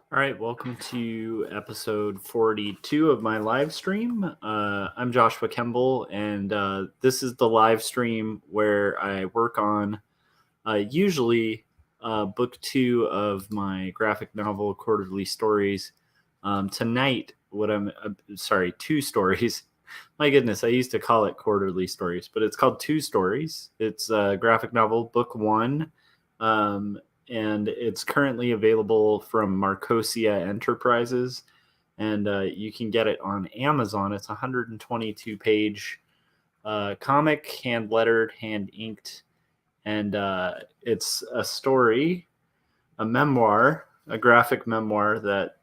All right, welcome to episode 42 of my live stream. I'm Joshua Kemble, and this is the live stream where I work on usually book two of my graphic novel, Quarterly Stories. Tonight, two stories. My goodness, I used to call it Quarterly Stories, but it's called Two Stories. It's graphic novel, book one. And it's currently available from Marcosia Enterprises, and you can get it on Amazon. It's a 122 page comic, hand lettered, hand inked, and it's a story, a memoir, a graphic memoir that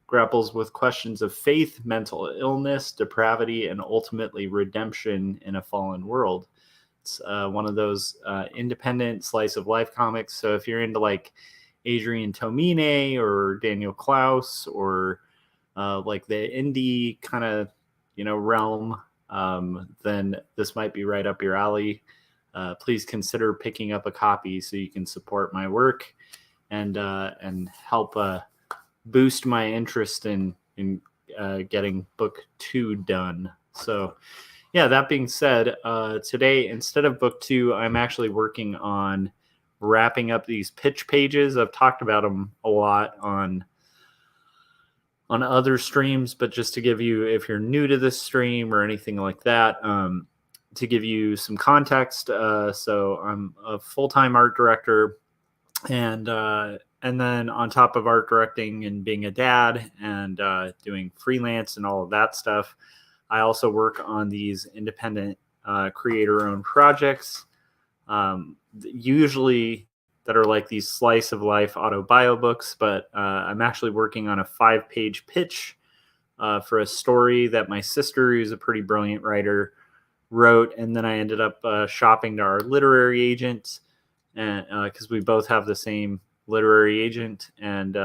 grapples with questions of faith, mental illness, depravity, and ultimately redemption in a fallen world. It's one of those independent slice of life comics. So if you're into like Adrian Tomine or Daniel Klaus or like the indie kind of realm, then this might be right up your alley. Please consider picking up a copy so you can support my work and help boost my interest in getting book two done. So yeah, that being said, today, instead of book two, I'm actually working on wrapping up these pitch pages. I've talked about them a lot on other streams, but just to give you, if you're new to this stream or anything like that, to give you some context. So I'm a full-time art director, and then on top of art directing and being a dad and doing freelance and all of that stuff, I also work on these independent creator-owned projects, usually that are like these slice of life auto-bio books, but I'm actually working on a 5-page pitch for a story that my sister, who's a pretty brilliant writer, wrote, and then I ended up shopping to our literary agent, and because we both have the same literary agent, and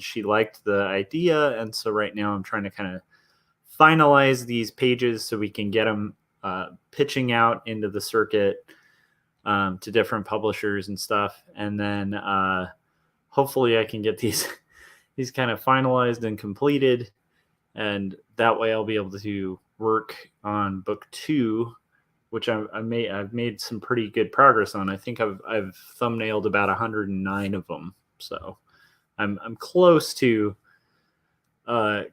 she liked the idea, and so right now I'm trying to kind of finalize these pages so we can get them pitching out into the circuit to different publishers and stuff, and then hopefully I can get these kind of finalized and completed, and that way I'll be able to work on book two, which I've made some pretty good progress on. I think I've thumbnailed about 109 of them, so I'm close to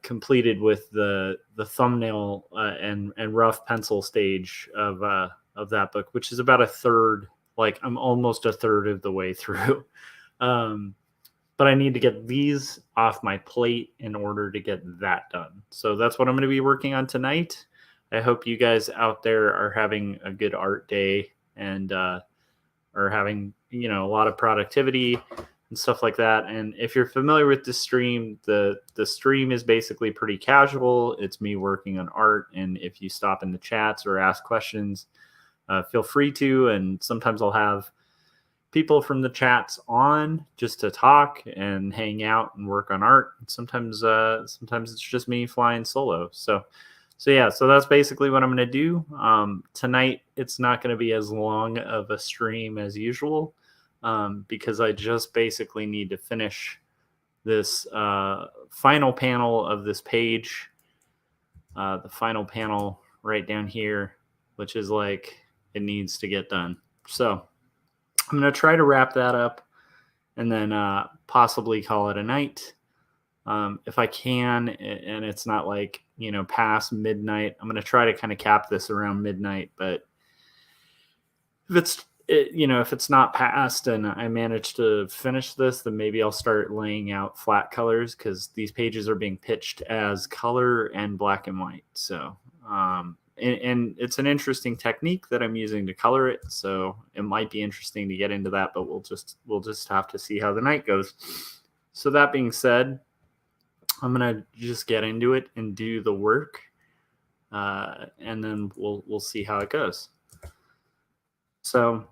completed with the thumbnail and rough pencil stage of that book, which is about a third. Like I'm almost a third of the way through. But I need to get these off my plate in order to get that done. So that's what I'm going to be working on tonight. I hope you guys out there are having a good art day and are having a lot of productivity and stuff like that. And if you're familiar with the stream, the stream is basically pretty casual. It's me working on art, and if you stop in the chats or ask questions, feel free to. And sometimes I'll have people from the chats on just to talk and hang out and work on art. Sometimes it's just me flying solo. So that's basically what I'm going to do. Tonight, it's not going to be as long of a stream as usual, because I just basically need to finish this final panel of this page, the final panel right down here, which is like it needs to get done. So I'm going to try to wrap that up and then possibly call it a night. If I can, and it's not like, past midnight, I'm going to try to kind of cap this around midnight. But if it's not past and I manage to finish this, then maybe I'll start laying out flat colors, because these pages are being pitched as color and black and white. So, and it's an interesting technique that I'm using to color it. So it might be interesting to get into that, but we'll just have to see how the night goes. So that being said, I'm gonna just get into it and do the work, and then we'll see how it goes. So,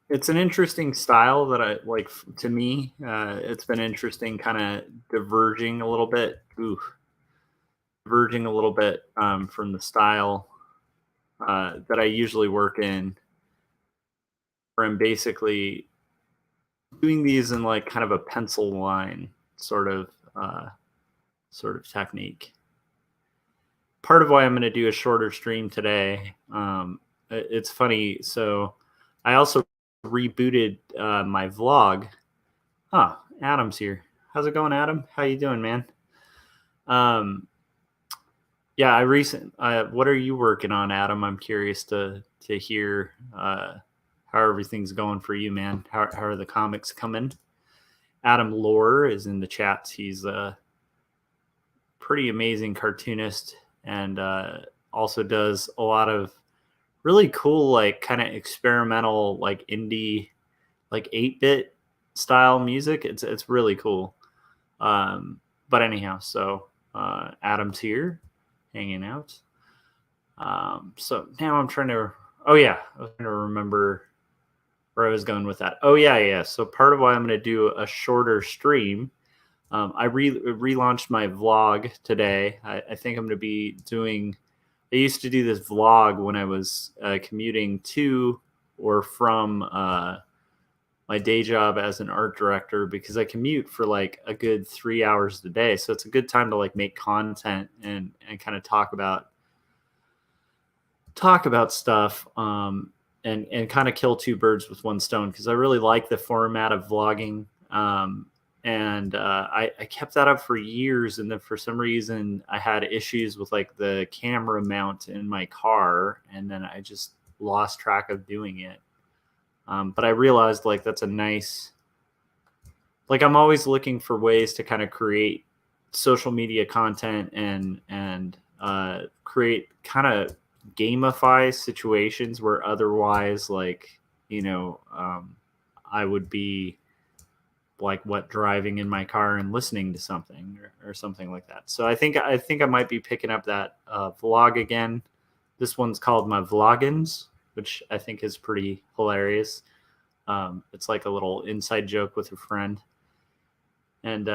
it's an interesting style that I like. To me, it's been interesting, kind of diverging a little bit from the style that I usually work in, where I'm basically doing these in like kind of a pencil line sort of technique. Part of why I'm going to do a shorter stream today. It's funny. So I also rebooted my vlog. Huh, Adam's here. How's it going, Adam? How you doing, man? Yeah, what are you working on, Adam? I'm curious to hear how everything's going for you, man. How are the comics coming? Adam Lore is in the chats. He's a pretty amazing cartoonist and also does a lot of really cool, like kind of experimental, like indie, like 8-bit style music. It's really cool. But anyhow, so Adam's here, hanging out. So now I'm trying to. Oh yeah, I was trying to remember where I was going with that. Oh yeah. So part of why I'm going to do a shorter stream. I relaunched my vlog today. I think I'm going to be doing. I used to do this vlog when I was commuting to or from my day job as an art director, because I commute for like a good 3 hours a day. So it's a good time to like make content and kind of talk about stuff and kind of kill two birds with one stone, because I really like the format of vlogging. And I kept that up for years, and then for some reason I had issues with like the camera mount in my car, and then I just lost track of doing it. But I realized like that's a nice, like I'm always looking for ways to kind of create social media content and create kind of gamify situations where otherwise, like, I would be like driving in my car and listening to something or something like that. So I think I might be picking up that vlog again. This one's called my vloggins, which I think is pretty hilarious. It's like a little inside joke with a friend. And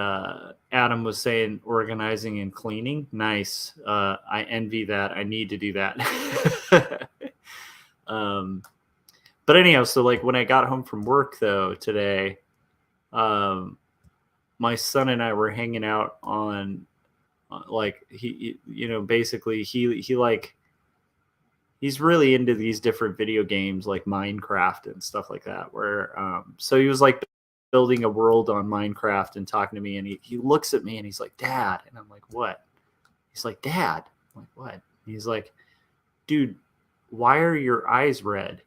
Adam was saying organizing and cleaning. Nice. I envy that. I need to do that. But anyhow, so like when I got home from work though today, my son and I were hanging out on like basically he like he's really into these different video games like Minecraft and stuff like that, where so he was like building a world on Minecraft and talking to me, and he looks at me and he's like, "Dad," and I'm like, "What?" He's like, "Dad." I'm like, "What?" He's like, "Dude, why are your eyes red?"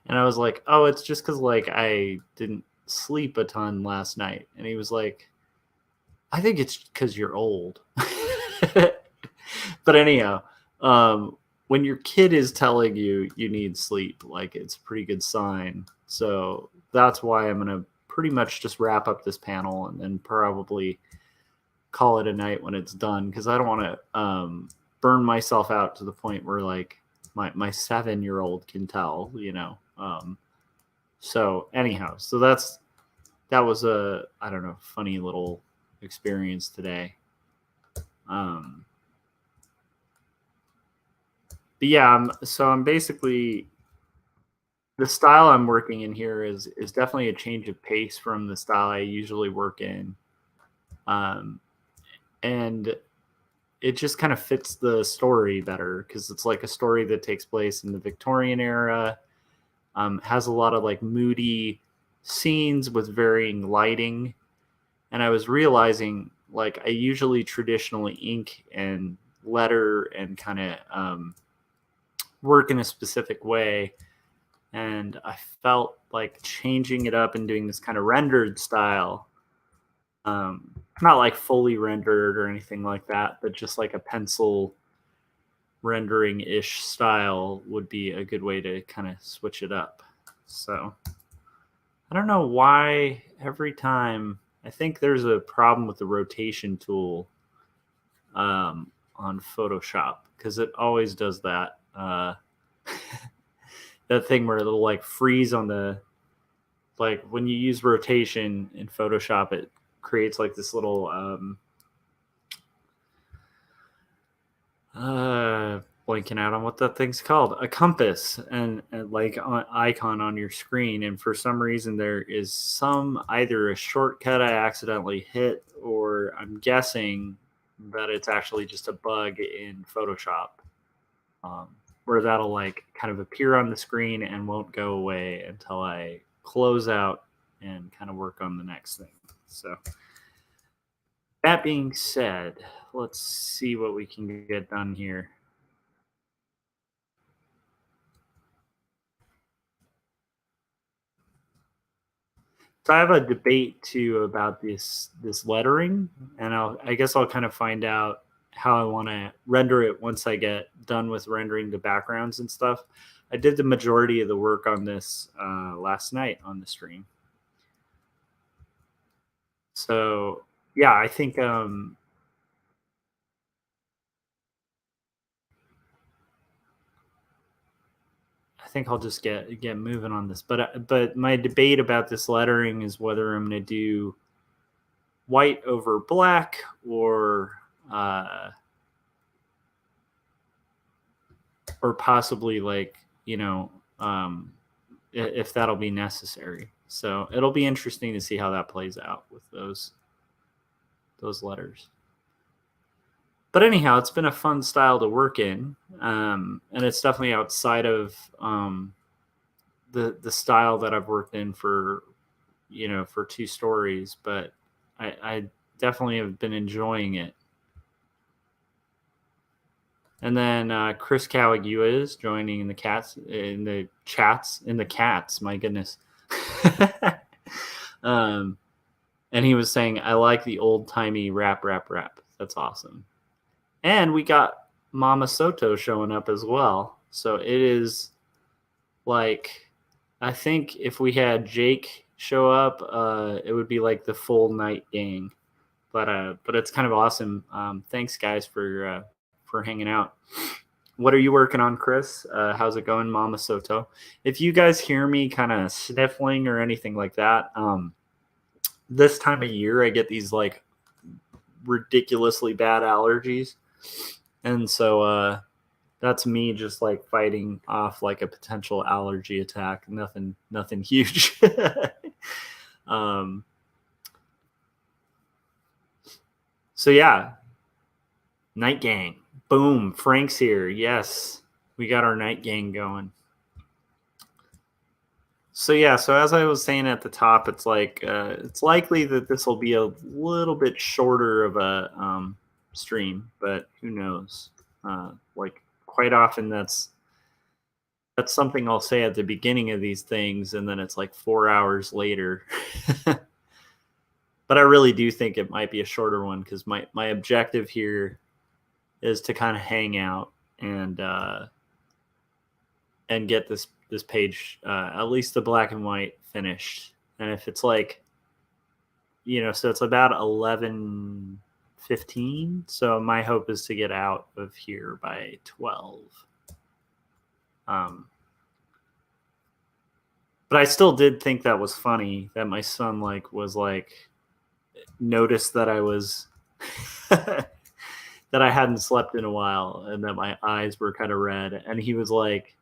And I was like, "Oh, it's just because like I didn't sleep a ton last night." And he was like, "I think it's because you're old." But anyhow, when your kid is telling you you need sleep, like it's a pretty good sign. So that's why I'm going to pretty much just wrap up this panel and then probably call it a night when it's done, because I don't want to burn myself out to the point where like my 7-year-old can tell, so anyhow, so that was a, I don't know, funny little experience today. But yeah, I'm basically, the style I'm working in here is definitely a change of pace from the style I usually work in. And it just kind of fits the story better, because it's like a story that takes place in the Victorian era, has a lot of like moody scenes with varying lighting. And I was realizing like I usually traditionally ink and letter and kind of work in a specific way. And I felt like changing it up and doing this kind of rendered style, not like fully rendered or anything like that, but just like a pencil rendering ish style would be a good way to kind of switch it up. So I don't know why every time, I think there's a problem with the rotation tool on Photoshop, because it always does that. That thing where it'll like freeze on the, like when you use rotation in Photoshop, it creates like this little blanking out on what that thing's called, a compass, and like an icon on your screen. And for some reason, there is either a shortcut I accidentally hit, or I'm guessing that it's actually just a bug in Photoshop, um, where that'll like kind of appear on the screen and won't go away until I close out and kind of work on the next thing. So that being said, let's see what we can get done here. So I have a debate too about this lettering, and I guess I'll kind of find out how I want to render it once I get done with rendering the backgrounds and stuff. I did the majority of the work on this last night on the stream. So yeah, I think I'll just get moving on this. But my debate about this lettering is whether I'm going to do white over black, or possibly like, if that'll be necessary. So it'll be interesting to see how that plays out with those letters. But anyhow, it's been a fun style to work in, and it's definitely outside of the style that I've worked in for two stories. But I definitely have been enjoying it. And then Chris Cawagua is joining in the chats. My goodness. And he was saying, I like the old timey rap. That's awesome. And we got Mama Soto showing up as well. So it is like, I think if we had Jake show up, it would be like the full night gang. But it's kind of awesome. Thanks guys for hanging out. What are you working on, Chris? How's it going, Mama Soto? If you guys hear me kind of sniffling or anything like that, this time of year I get these like ridiculously bad allergies, and so that's me just like fighting off like a potential allergy attack. Nothing huge. So yeah, night gang. Boom, Frank's here. Yes, we got our night gang going. So yeah, so as I was saying at the top, it's like it's likely that this will be a little bit shorter of a stream, but who knows? Like quite often, that's something I'll say at the beginning of these things, and then it's like 4 hours later. But I really do think it might be a shorter one because my objective here is to kind of hang out and get this page, at least the black and white, finished. And if it's like, so it's about 11:15. So my hope is to get out of here by 12. But I still did think that was funny that my son noticed that I was that I hadn't slept in a while and that my eyes were kind of red, and he was like,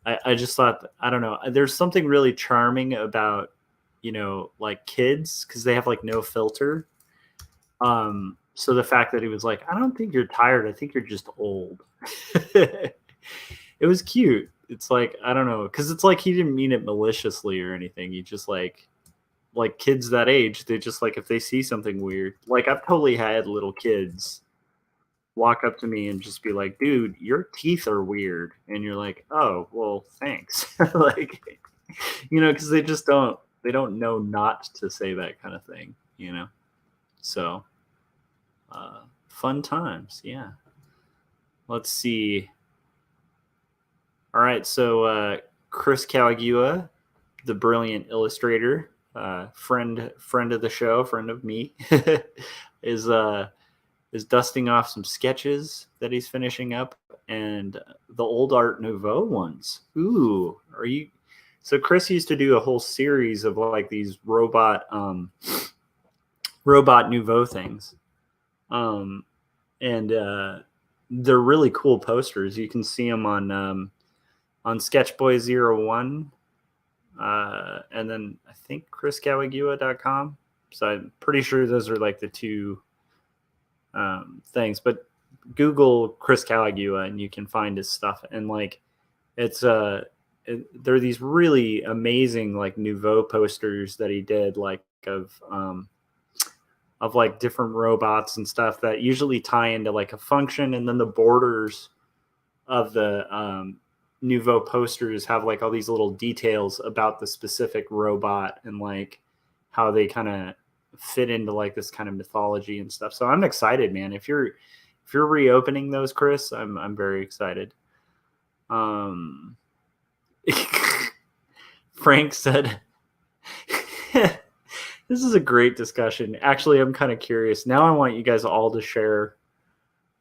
I just thought, I don't know, there's something really charming about, like kids, because they have like no filter. So the fact that he was like, I don't think you're tired, I think you're just old. It was cute. It's like, I don't know, because it's like he didn't mean it maliciously or anything. He just like kids that age, they just like, if they see something weird, like I've totally had little kids walk up to me and just be like, dude, your teeth are weird. And you're like, oh, well, thanks. Like, because they don't know not to say that kind of thing, So fun times. Yeah. Let's see. All right. So Chris Cawagua, the brilliant illustrator, friend of the show, friend of me, is dusting off some sketches that he's finishing up, and the old Art Nouveau ones. Ooh, are you? So Chris used to do a whole series of like these robot Nouveau things, and they're really cool posters. You can see them on Sketchboy01, and then I think chriscawagua.com. So I'm pretty sure those are like the two things. But Google Chris Cawagua and you can find his stuff. And like it's there are these really amazing like nouveau posters that he did, like of like different robots and stuff that usually tie into like a function, and then the borders of the nouveau posters have like all these little details about the specific robot and like how they kind of fit into like this kind of mythology and stuff. So I'm excited, man. If you're reopening those, Chris, I'm very excited. Frank said this is a great discussion. Actually, I'm kind of curious. Now I want you guys all to share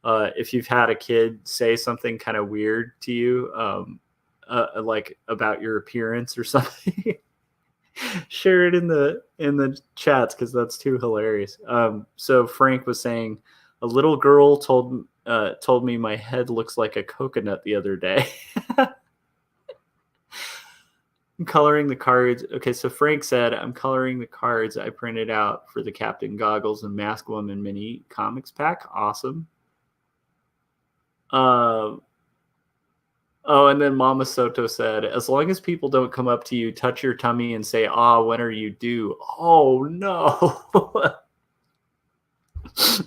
if you've had a kid say something kind of weird to you, like about your appearance or something. Share it in the chats because that's too hilarious. So Frank was saying, a little girl told me my head looks like a coconut the other day. I'm coloring the cards. Okay, so Frank said, I'm coloring the cards I printed out for the Captain Goggles and Mask Woman mini comics pack. Awesome. Oh, and then Mama Soto said, as long as people don't come up to you, touch your tummy, and say, when are you due? Oh, no.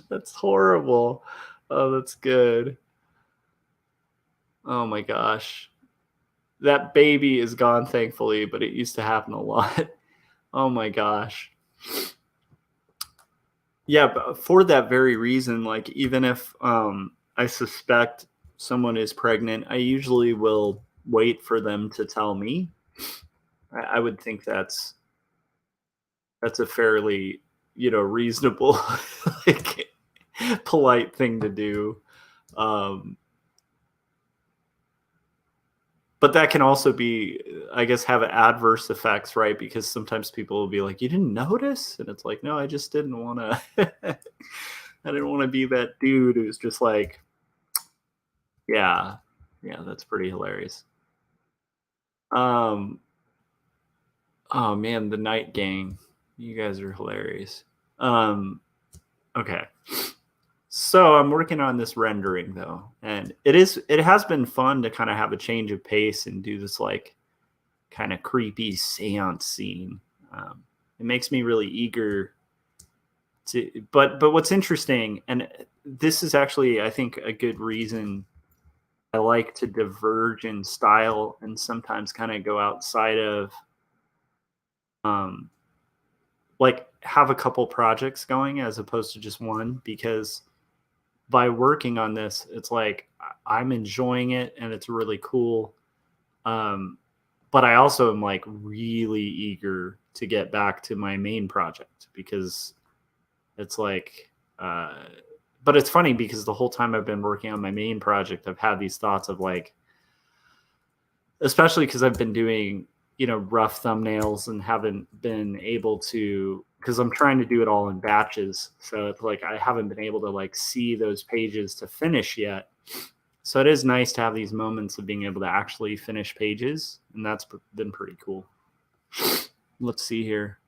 That's horrible. Oh, that's good. Oh, my gosh. That baby is gone, thankfully, but it used to happen a lot. Oh, my gosh. Yeah, but for that very reason, like even if I suspect someone is pregnant, I usually will wait for them to tell me. I would think that's a fairly, reasonable, like polite thing to do. But that can also be, I guess, have adverse effects, right? Because sometimes people will be like, "You didn't notice," and it's like, "No, I just didn't want to. I didn't want to be that dude who's just like, yeah, that's pretty hilarious." Um, oh man, the Night Gang, you guys are hilarious. Okay, so I'm working on this rendering though, and it has been fun to kind of have a change of pace and do this like kind of creepy seance scene. It makes me really eager to, but what's interesting, and this is actually, I think, a good reason I like to diverge in style and sometimes kind of go outside of, like have a couple projects going as opposed to just one, because by working on this, it's like I'm enjoying it and it's really cool. But I also am like really eager to get back to my main project, because it's like, but it's funny because the whole time I've been working on my main project, I've had these thoughts of like, especially because I've been doing, rough thumbnails and haven't been able to, because I'm trying to do it all in batches. So it's like, I haven't been able to like see those pages to finish yet. So it is nice to have these moments of being able to actually finish pages. And that's been pretty cool. Let's see here.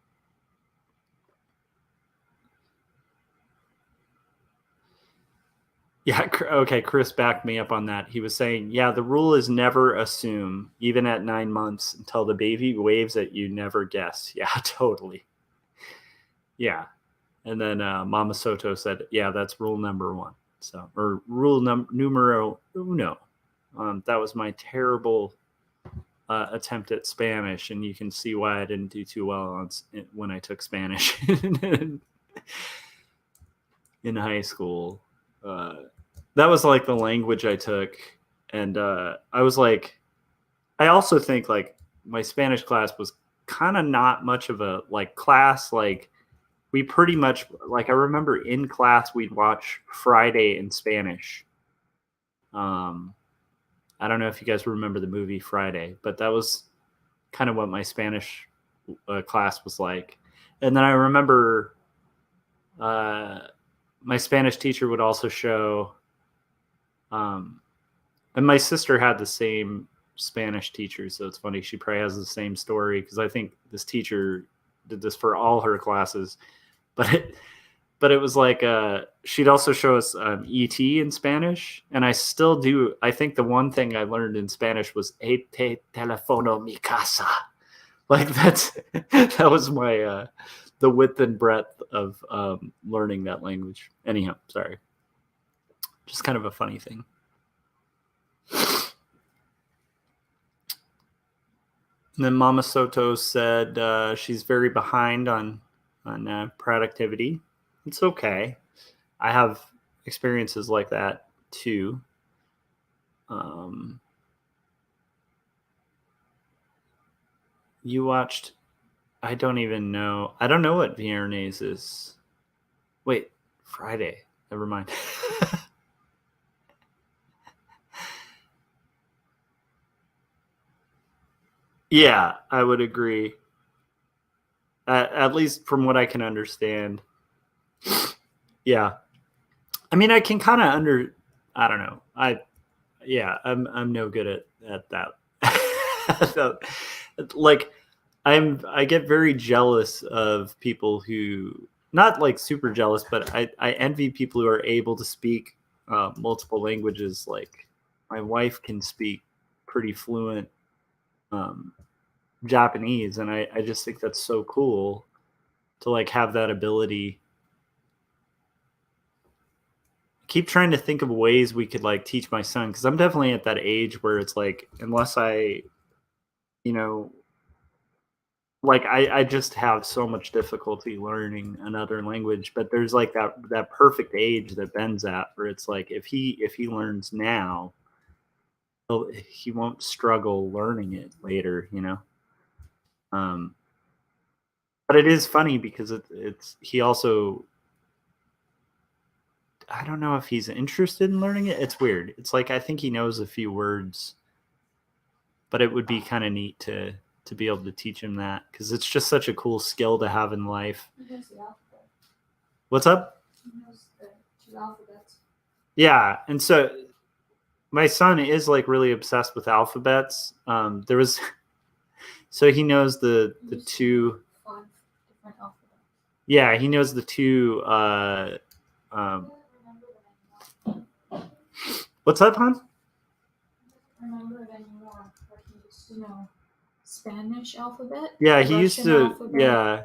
Yeah, okay, Chris backed me up on that. He was saying, yeah, the rule is never assume, even at 9 months, until the baby waves at you, never guess. Yeah, totally. Yeah. And then Mama Soto said, yeah, that's rule number 1. So, or rule numero uno. That was my terrible attempt at Spanish, and you can see why I didn't do too well when I took Spanish in high school. That was like the language I took, and I was like, I also think like my Spanish class was kind of not much of a like class. Like we pretty much, like I remember in class we'd watch Friday in Spanish. I don't know if you guys remember the movie Friday, but that was kind of what my Spanish class was like. And then I remember my Spanish teacher would also show And my sister had the same Spanish teacher, so it's funny. She probably has the same story because I think this teacher did this for all her classes. But it was like she'd also show us ET in Spanish, and I still do. I think the one thing I learned in Spanish was "Te telefono mi casa." Like that was my the width and breadth of learning that language. Anyhow, sorry, just kind of a funny thing. And then Mama Soto said she's very behind on productivity. It's okay. I have experiences like that too. You watched? I don't even know. I don't know what Viernes is. Wait, Friday. Never mind. Yeah, I would agree. At least from what I can understand. Yeah. I mean, I can kind of I don't know. I'm no good at that. So, like I get very jealous of people who, not like super jealous, but I envy people who are able to speak multiple languages. Like my wife can speak pretty fluent um, Japanese, and I just think that's so cool to like have that ability. Keep trying to think of ways we could like teach my son, because I'm definitely at that age where it's like, unless I, you know, like I just have so much difficulty learning another language. But there's like that perfect age that Ben's at, where it's like if he learns now, he won't struggle learning it later. um but it is funny because it's he also, I don't know if he's interested in learning it. It's weird. It's like I think he knows a few words, but it would be kind of neat to be able to teach him that, because it's just such a cool skill to have in life. He knows the alphabet. What's up? He knows the 2 alphabets. Yeah, and so my son is like really obsessed with alphabets. There was so he knows the There's 2. 5 different alphabets. Yeah, he knows the 2. I don't remember them anymore. What's up, hon? I don't remember it anymore. But he used to know Spanish alphabet. Yeah, he used Russian to. alphabet, Yeah,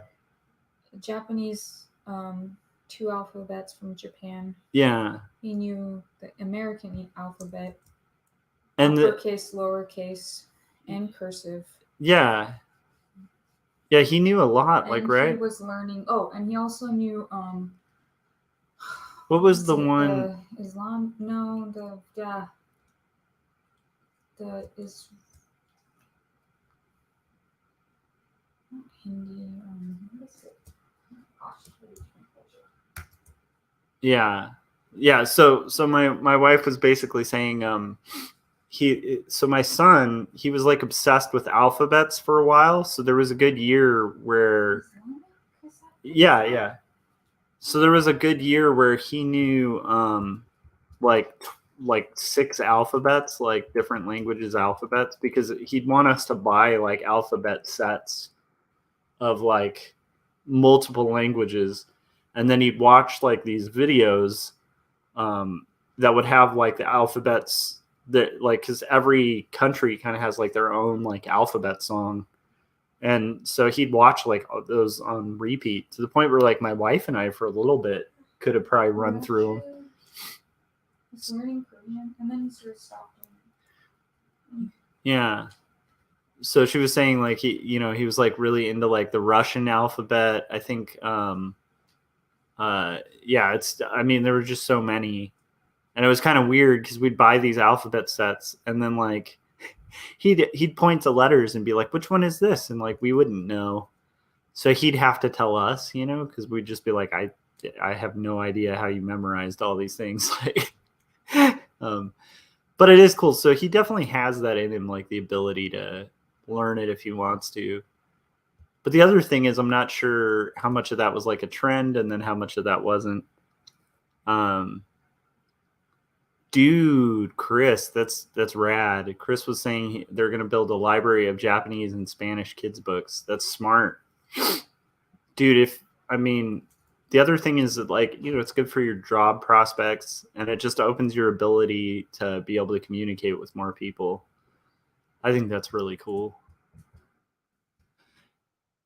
Japanese 2 alphabets from Japan. yeah, He knew the American alphabet, and uppercase, lowercase, and cursive. Yeah, he knew a lot. And like, right? he was learning. Oh, and he also knew What was the it? one? The Islam? No, the is not Hindi. What is it? Gosh, Yeah. So my wife was basically saying my son, he was like obsessed with alphabets for a while. So there was a good year where yeah. So there was a good year where he knew like 6 alphabets, like different languages alphabets, because he'd want us to buy like alphabet sets of like multiple languages, and then he'd watch like these videos that would have like the alphabets that, like, because every country kind of has like their own like alphabet song. And so he'd watch like those on repeat, to the point where like my wife and I for a little bit could have probably run through them. He's learning Korean, and then he sort of stopped doing it. Yeah. So she was saying like he was like really into like the Russian alphabet. I think it's, I mean, there were just so many, and it was kind of weird because we'd buy these alphabet sets, and then like he'd point to letters and be like, which one is this? And like we wouldn't know. So he'd have to tell us, because we'd just be like, I have no idea how you memorized all these things. Like but it is cool. So he definitely has that in him, like the ability to learn it if he wants to. But the other thing is, I'm not sure how much of that was like a trend and then how much of that wasn't. Dude, Chris, that's rad. Chris was saying they're going to build a library of Japanese and Spanish kids books. That's smart. Dude, the other thing is that, like, it's good for your job prospects, and it just opens your ability to be able to communicate with more people. I think that's really cool.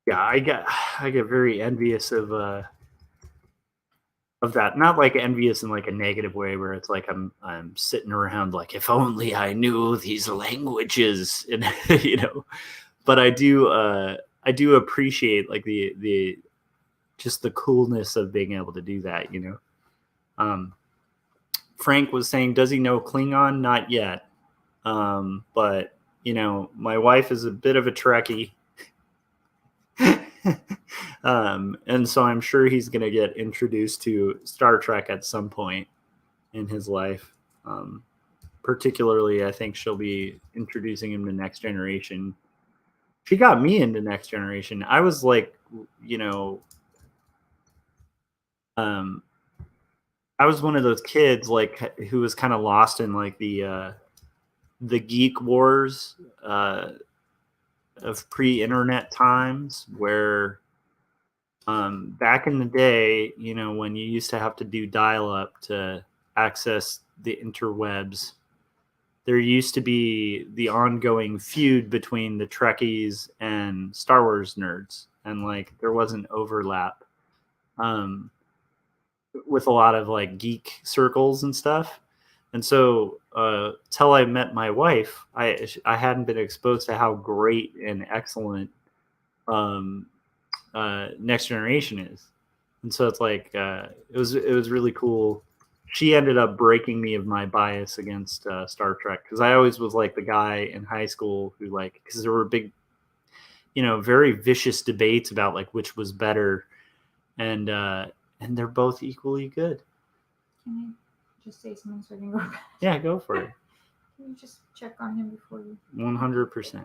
Yeah, I get very envious of that. Not like envious in like a negative way where it's like I'm sitting around like, if only I knew these languages, and but I do appreciate like the just the coolness of being able to do that. Frank was saying, does he know Klingon? Not yet. But my wife is a bit of a Trekkie. And so I'm sure he's going to get introduced to Star Trek at some point in his life. Particularly, I think she'll be introducing him to Next Generation. She got me into Next Generation. I was like, I was one of those kids like who was kind of lost in like the geek wars of pre-internet times, where back in the day, when you used to have to do dial-up to access the interwebs, there used to be the ongoing feud between the Trekkies and Star Wars nerds, and like there wasn't overlap with a lot of like geek circles and stuff. And so till I met my wife, I hadn't been exposed to how great and excellent Next Generation is. And so it's like it was really cool. She ended up breaking me of my bias against Star Trek, because I always was like the guy in high school who, like, because there were big, very vicious debates about like which was better, and they're both equally good. Can I just say something so I can go back? Yeah, go for it. Can you just check on him before you? 100%.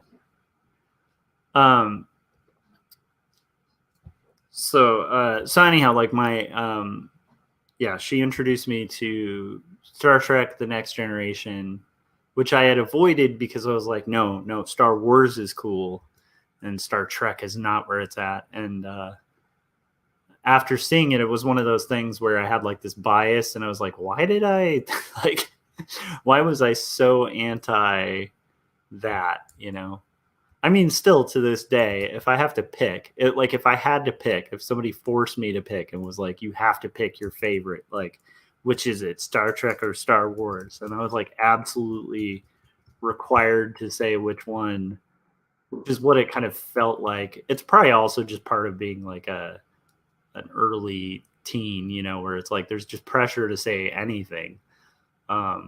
So anyhow, like my she introduced me to Star Trek: The Next Generation, which I had avoided because I was like, no, Star Wars is cool, and Star Trek is not where it's at. And after seeing it, it was one of those things where I had like this bias, and I was like, why did I like? Why was I so anti that? I mean, still to this day, if I have to pick, if I had to pick, if somebody forced me to pick and was like, you have to pick your favorite, like, which is it, Star Trek or Star Wars? And I was like, absolutely required to say which one, which is what it kind of felt like. It's probably also just part of being like an early teen, where it's like there's just pressure to say anything. But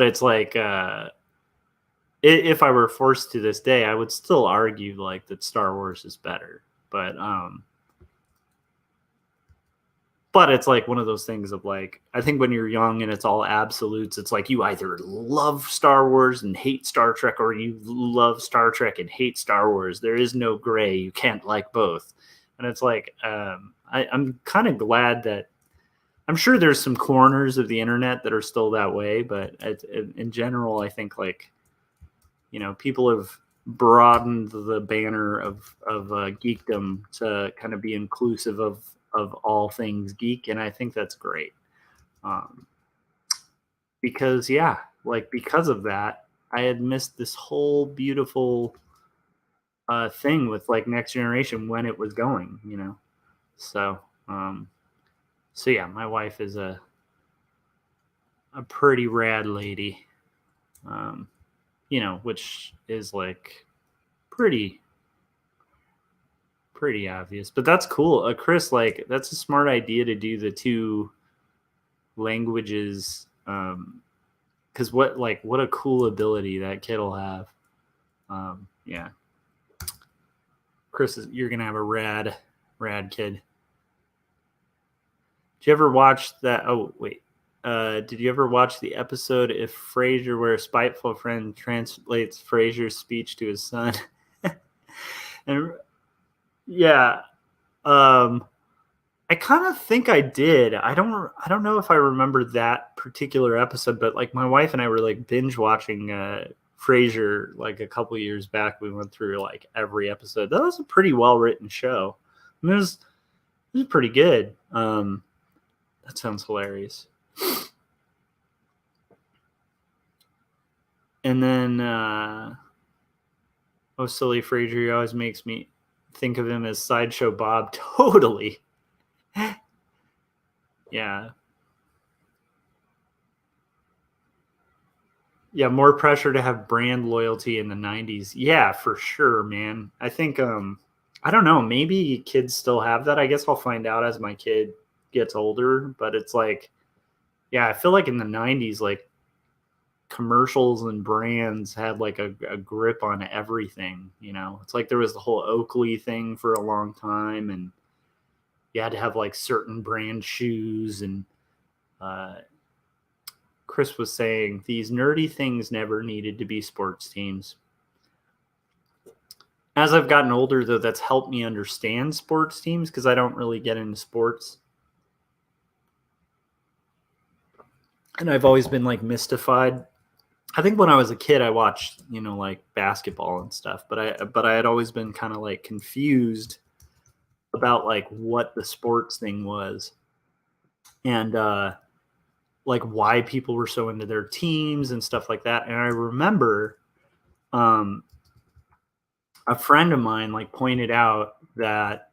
it's like, if I were forced to this day, I would still argue like that Star Wars is better. But it's like one of those things of like, I think when you're young and it's all absolutes, it's like you either love Star Wars and hate Star Trek, or you love Star Trek and hate Star Wars. There is no gray. You can't like both. And it's like, I'm kind of glad that, I'm sure there's some corners of the internet that are still that way, but in general, I think like, people have broadened the banner of geekdom to kind of be inclusive of all things geek, and I think that's great. Because because of that, I had missed this whole beautiful thing with like Next Generation when it was going, So, yeah, my wife is a pretty rad lady. Which is like pretty obvious, but that's cool. Chris, like, that's a smart idea to do the two languages. Cause what a cool ability that kid will have. Yeah. Chris, you're going to have a rad kid. Did you ever watch that? Oh, wait. Did you ever watch the episode If Frasier Were a Spiteful Friend translates Frasier's speech to his son? And yeah. I kind of think I did. I don't know if I remember that particular episode, but like my wife and I were like binge watching Frasier like a couple years back. We went through like every episode. That was a pretty well written show. I mean, it was pretty good. That sounds hilarious. And then oh, silly Frasier always makes me think of him as Sideshow Bob. Totally. Yeah. Yeah, more pressure to have brand loyalty in the 90s. Yeah, for sure, man. I think I don't know, maybe kids still have that. I guess I'll find out as my kid gets older, but it's like yeah, I feel like in the 90s like commercials and brands had like a grip on everything, you know. It's like there was the whole Oakley thing for a long time and you had to have like certain brand shoes and uh Chris was saying these nerdy things never needed to be sports teams. As I've gotten older, though, that's helped me understand sports teams because I don't really get into sports. And I've always been like mystified. I think when I was a kid, I watched, you know, like basketball and stuff, but I had always been kind of like confused about like what the sports thing was and like why people were so into their teams and stuff like that. And I remember um, a friend of mine like pointed out that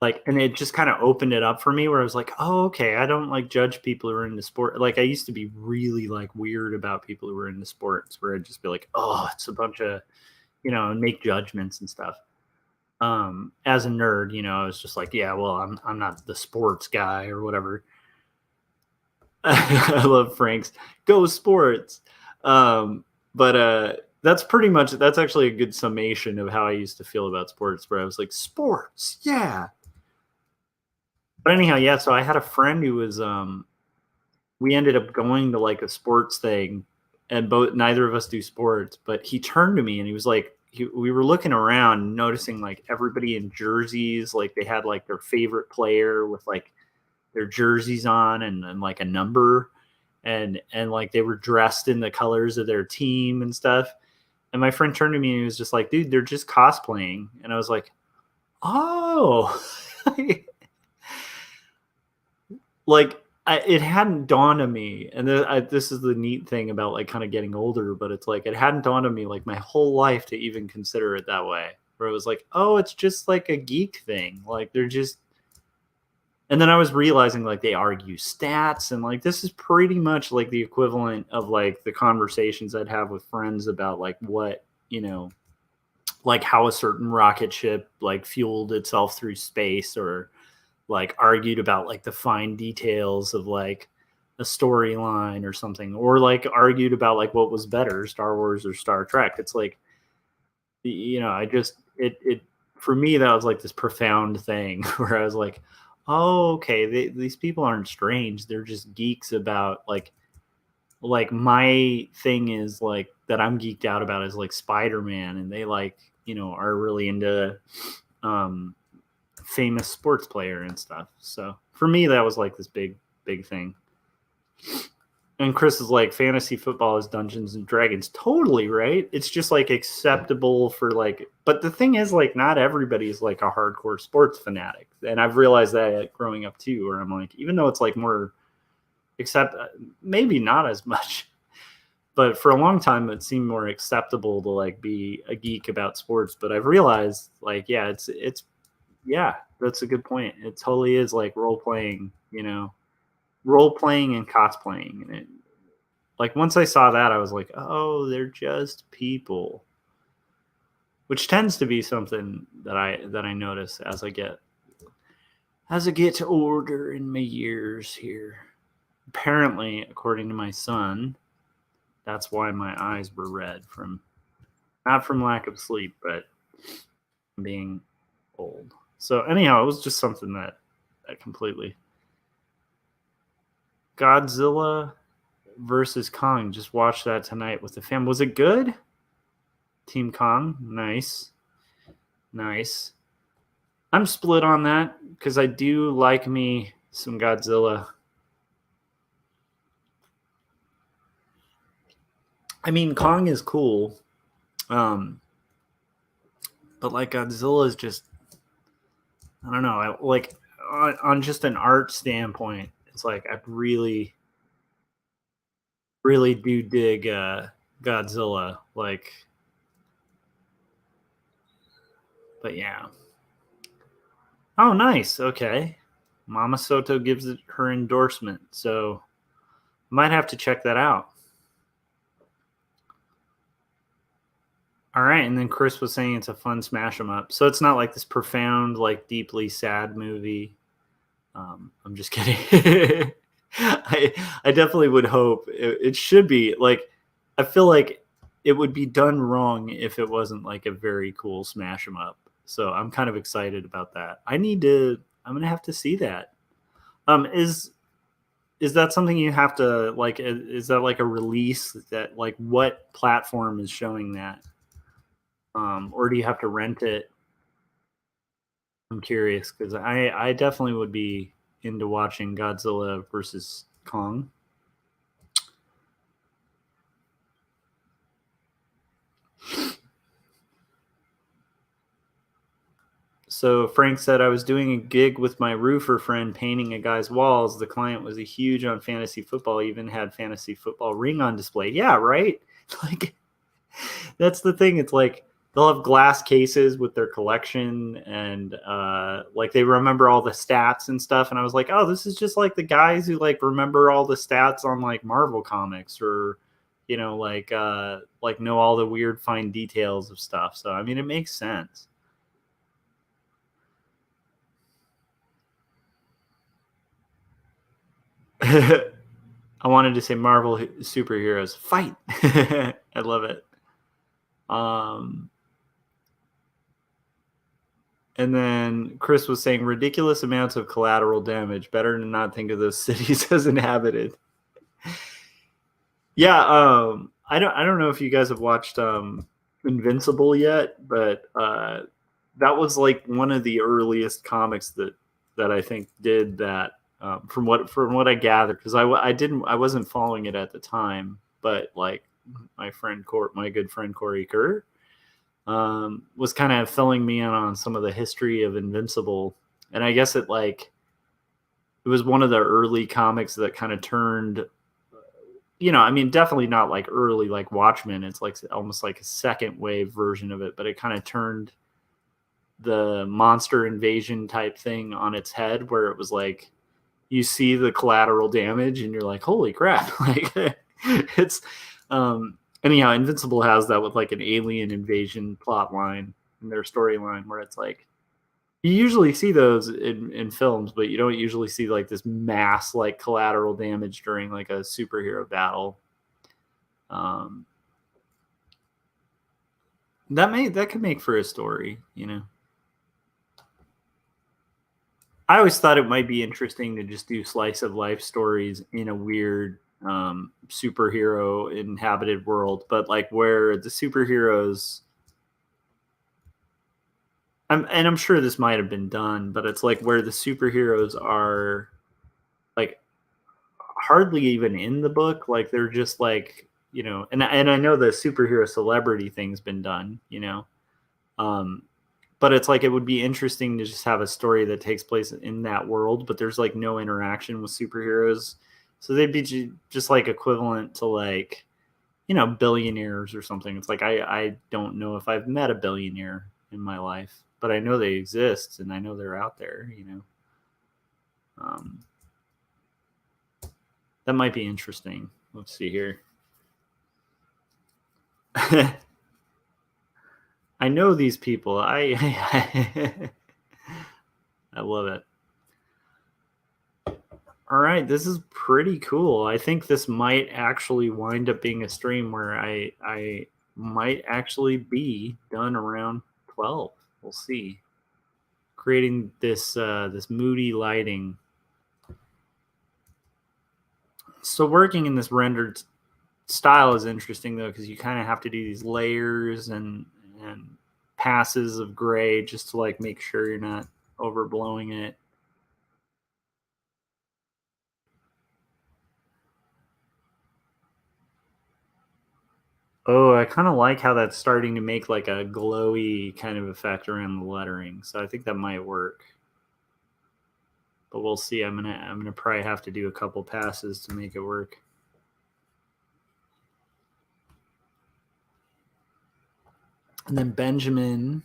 like and it just kind of opened it up for me where I was like, oh, okay, I don't like judge people who are into sport. Like I used to be really like weird about people who were into sports where I'd just be like, oh, it's a bunch of, you know, and make judgments and stuff. As a nerd, you know, I was just like, yeah, well, I'm not the sports guy or whatever. I love Frank's go sports. But that's actually a good summation of how I used to feel about sports where I was like, sports, yeah. But anyhow, yeah, so I had a friend who was we ended up going to like a sports thing and both neither of us do sports, but he turned to me and he was like we were looking around noticing like everybody in jerseys, like they had like their favorite player with like their jerseys on and like a number and like they were dressed in the colors of their team and stuff. And my friend turned to me and he was just like, dude, they're just cosplaying. And I was like, oh, like it hadn't dawned on me. And this is the neat thing about like kind of getting older, but it's like it hadn't dawned on me like my whole life to even consider it that way. Where it was like, oh, it's just like a geek thing. Like they're just. And then I was realizing like they argue stats and like this is pretty much like the equivalent of like the conversations I'd have with friends about like what, you know, like how a certain rocket ship like fueled itself through space or like argued about like the fine details of like a storyline or something or like argued about like what was better, Star Wars or Star Trek. It's like, you know, I just it for me that was like this profound thing where I was like, oh, okay, these people aren't strange. They're just geeks about like my thing is like that I'm geeked out about is like Spider-Man, and they like, you know, are really into um famous sports player and stuff. So for me, that was like this big thing. And Chris is like, fantasy football is Dungeons and Dragons. Totally, right? It's just like acceptable for like, but the thing is, like, not everybody's like a hardcore sports fanatic. And I've realized that growing up too, where I'm like, even though it's like more, except maybe not as much, but for a long time it seemed more acceptable to like be a geek about sports. But I've realized, like, yeah, it's, yeah, that's a good point. It totally is like role playing, you know, role playing and cosplaying, and it like once I saw that I was like, oh, they're just people, which tends to be something that I notice as I get older in my years here. Apparently, according to my son, that's why my eyes were red from not from lack of sleep, but being old. So anyhow, it was just something that completely Godzilla versus Kong. Just watched that tonight with the fam. Was it good? Team Kong, nice. I'm split on that. because I do like me some Godzilla. I mean, Kong is cool, but like Godzilla is just, I don't know. Like on just an art standpoint, it's like I really do dig Godzilla. Like, but yeah. Oh, nice. Okay, Mama Soto gives it her endorsement, so might have to check that out. All right, and then Chris was saying it's a fun smash 'em up, so it's not like this profound, like deeply sad movie. I'm just kidding. I definitely would hope it should be like. I feel like it would be done wrong if it wasn't like a very cool smash 'em up. So I'm kind of excited about that. I need to. I'm gonna have to see that. Is that something you have to like? Is that like a release that like what platform is showing that? Or do you have to rent it? I'm curious because I definitely would be into watching Godzilla versus Kong. So Frank said I was doing a gig with my roofer friend painting a guy's walls. The client was a huge on fantasy football, even had fantasy football ring on display. Yeah, right. Like that's the thing. It's like they'll have glass cases with their collection and like they remember all the stats and stuff. And I was like, oh, this is just like the guys who like remember all the stats on like Marvel comics or like know all the weird fine details of stuff. So I mean it makes sense. I wanted to say Marvel superheroes fight. I love it. Um, and then Chris was saying ridiculous amounts of collateral damage. Better to not think of those cities as inhabited. Yeah, I don't know if you guys have watched Invincible yet, but that was like one of the earliest comics that I think did that. From what I gathered, because I wasn't following it at the time, but like my good friend Corey Kerr, was kind of filling me in on some of the history of Invincible, and I guess it was one of the early comics that kind of turned. I mean, definitely not like early like Watchmen. It's like almost like a second wave version of it, but it kind of turned the monster invasion type thing on its head, where it was like you see the collateral damage and you're like, holy crap. Like it's anyhow, Invincible has that with like an alien invasion plot line in their storyline where it's like you usually see those in films, but you don't usually see like this mass like collateral damage during like a superhero battle. um that could make for a story. I always thought it might be interesting to just do slice of life stories in a weird superhero inhabited world, but like where the superheroes. I'm sure this might have been done, but it's like where the superheroes are like hardly even in the book. Like they're just like and I know the superhero celebrity thing's been done. Um, but it's like it would be interesting to just have a story that takes place in that world, but there's like no interaction with superheroes, so they'd be just like equivalent to like billionaires or something. It's like I don't know if I've met a billionaire in my life, but I know they exist and I know they're out there. um, that might be interesting. Let's see here. I know these people. I love it. All right, this is pretty cool. I think this might actually wind up being a stream where I might actually be done around 12. We'll see. Creating this moody lighting. So working in this rendered style is interesting though, because you kind of have to do these layers and passes of gray just to like make sure you're not overblowing it. Oh, I kind of like how that's starting to make like a glowy kind of effect around the lettering. So I think that might work. But we'll see. I'm gonna probably have to do a couple passes to make it work. And then Benjamin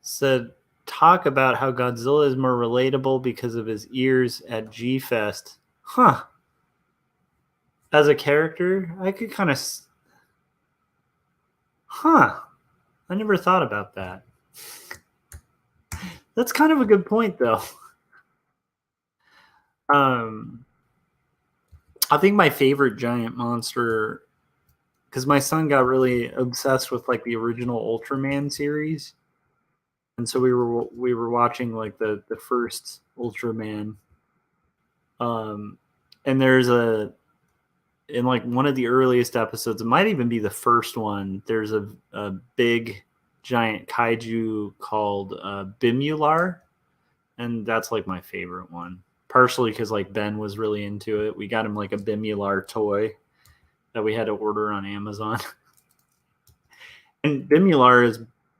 said, talk about how Godzilla is more relatable because of his ears at G Fest. Huh. As a character, I could kind of. Huh. I never thought about that. That's kind of a good point, though. Um, I think my favorite giant monster, because my son got really obsessed with like the original Ultraman series, and so we were watching like the first Ultraman, um, and there's a in like one of the earliest episodes, it might even be the first one. There's a big giant kaiju called Bimular, and that's like my favorite one. Partially because like Ben was really into it. We got him like a Bimular toy that we had to order on Amazon. And Bimular is,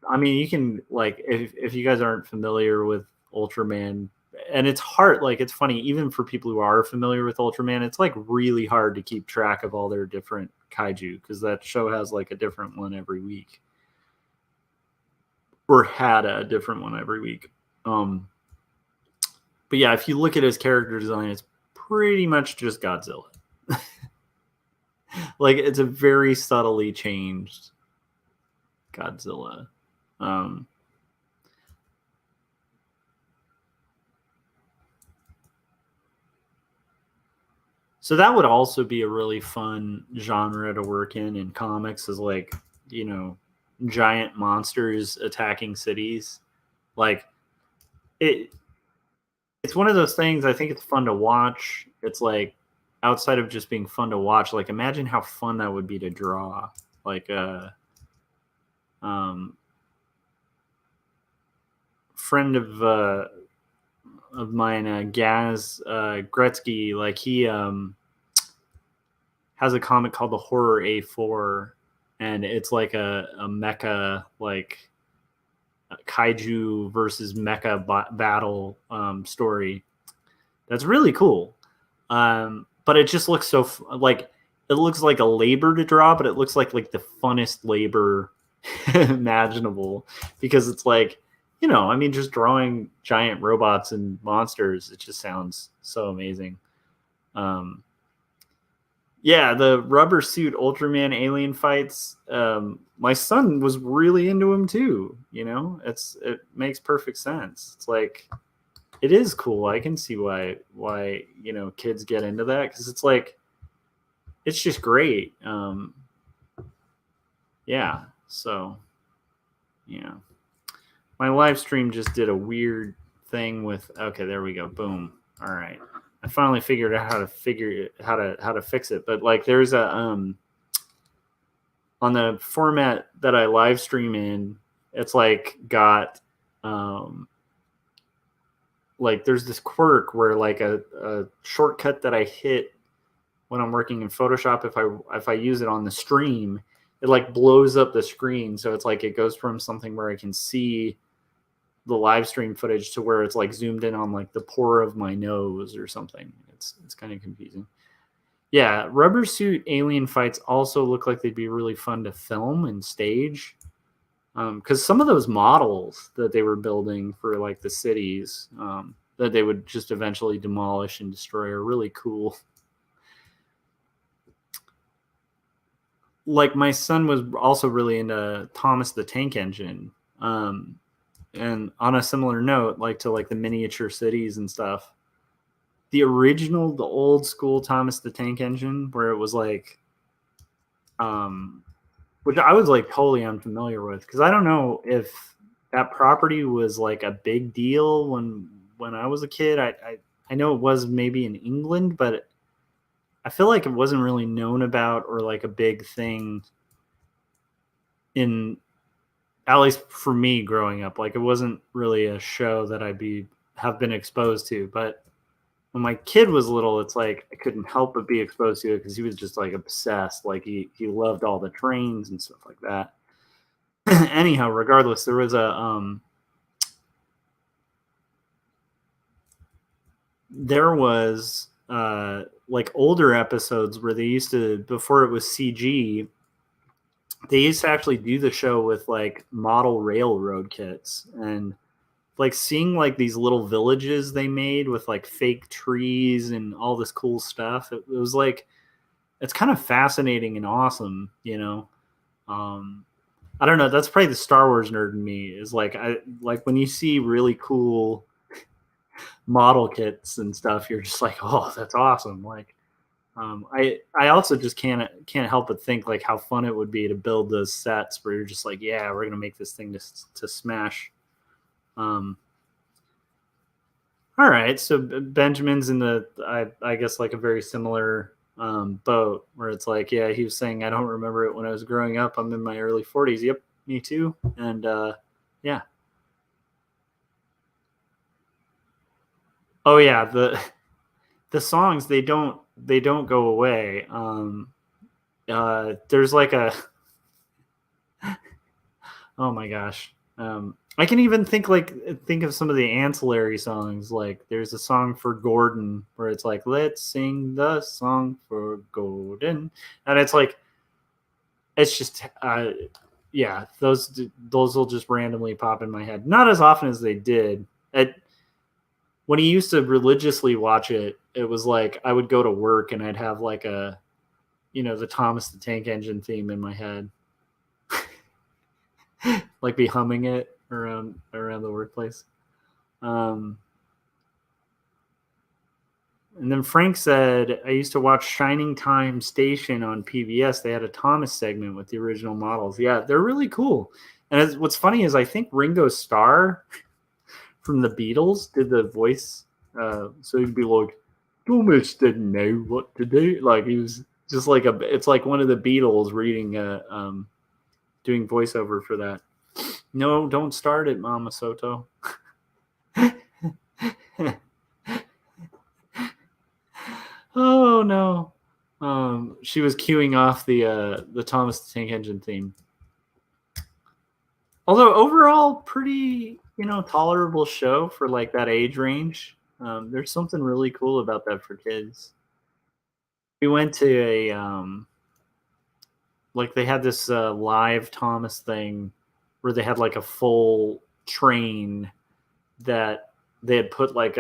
I mean, you can like if you guys aren't familiar with Ultraman, and it's hard. Like it's funny even for people who are familiar with Ultraman, it's like really hard to keep track of all their different kaiju because that show has like a different one every week, or had a different one every week. But yeah, if you look at his character design, it's pretty much just Godzilla. Like it's a very subtly changed Godzilla. Um, so that would also be a really fun genre to work in comics, is like, you know, giant monsters attacking cities. Like it it's one of those things. I think it's fun to watch. It's like outside of just being fun to watch, like imagine how fun that would be to draw. Like um friend of mine, Gaz Gretzky, like he has a comic called the Horror A4, and it's like a mecha like kaiju versus mecha battle story. That's really cool. But it just looks so like it looks like a labor to draw, but it looks like the funnest labor imaginable because it's like, you know, I mean, just drawing giant robots and monsters, it just sounds so amazing. Um, yeah, the rubber suit Ultraman alien fights. My son was really into him too. You know, it makes perfect sense. It's like it is cool. I can see why you know kids get into that because it's like it's just great. Yeah. So yeah, my live stream just did a weird thing with. Okay, there we go. Boom. All right. I finally figured out how to fix it. But like, there's a on the format that I live stream in, it's like got like there's this quirk where like a shortcut that I hit when I'm working in Photoshop, if I use it on the stream, it like blows up the screen. So it's like it goes from something where I can see the live stream footage to where it's like zoomed in on like the pore of my nose or something. It's kind of confusing. Yeah, rubber suit alien fights also look like they'd be really fun to film and stage. Because some of those models that they were building for like the cities that they would just eventually demolish and destroy are really cool. Like my son was also really into Thomas the Tank Engine. And on a similar note, like to like the miniature cities and stuff, the original, the old school Thomas the Tank Engine, where it was like, which I was like totally unfamiliar with because I don't know if that property was like a big deal when I was a kid. I know it was maybe in England, but I feel like it wasn't really known about or like a big thing in, at least for me growing up. Like it wasn't really a show that have been exposed to. But when my kid was little, it's like I couldn't help but be exposed to it because he was just like obsessed. Like he loved all the trains and stuff like that. Anyhow, regardless, there was like older episodes where they used to, before it was CG, they used to actually do the show with like model railroad kits, and like seeing like these little villages they made with like fake trees and all this cool stuff. It was like, it's kind of fascinating and awesome, you know. um I don't know, that's probably the Star Wars nerd in me, is like, I like when you see really cool model kits and stuff, you're just like, oh, that's awesome. Like, I also just can't help but think like how fun it would be to build those sets where you're just like, yeah, we're gonna make this thing to smash. um all right, so Benjamin's in the, I guess like a very similar boat, where it's like, yeah, he was saying, I don't remember it when I was growing up, I'm in my early 40s. Yep, me too. And yeah. Oh yeah, the songs, they don't go away. There's like a, oh my gosh. I can even think of some of the ancillary songs. Like there's a song for Gordon where it's like, let's sing the song for Gordon. And it's like, it's just yeah, those will just randomly pop in my head. Not as often as they did. When he used to religiously watch it, it was like I would go to work and I'd have like a, the Thomas the Tank Engine theme in my head. Like be humming it around the workplace. Um, and then Frank said, I used to watch Shining Time Station on PBS. They had a Thomas segment with the original models. Yeah, they're really cool. And what's funny is I think Ringo Starr from the Beatles did the voice. So he'd be like, Thomas didn't know what to do. Like he was just like it's like one of the Beatles reading, doing voiceover for that. No, don't start it, Mama Soto. Oh no. She was queuing off the Thomas the Tank Engine theme. Although overall, pretty, tolerable show for like that age range. There's something really cool about that for kids. We went to a like they had this live Thomas thing where they had like a full train that they had put like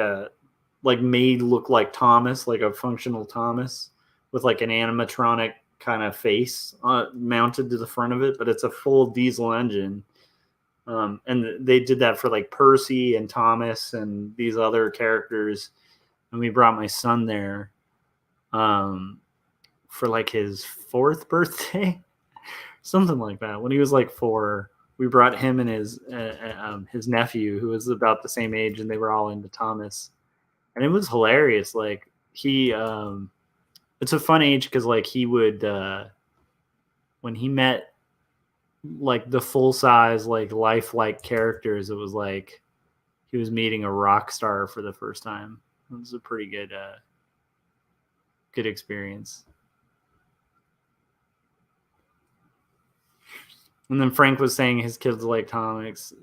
made look like Thomas, like a functional Thomas with like an animatronic kind of face mounted to the front of it, but it's a full diesel engine. And they did that for like Percy and Thomas and these other characters. And we brought my son there for like his 4th birthday, something like that. When he was like 4, we brought him and his nephew, who was about the same age, and they were all into Thomas. And it was hilarious. Like it's a fun age because like he would, when he met like the full size, like lifelike characters, it was like he was meeting a rock star for the first time. It was a pretty good experience. And then Frank was saying his kids like Thomas,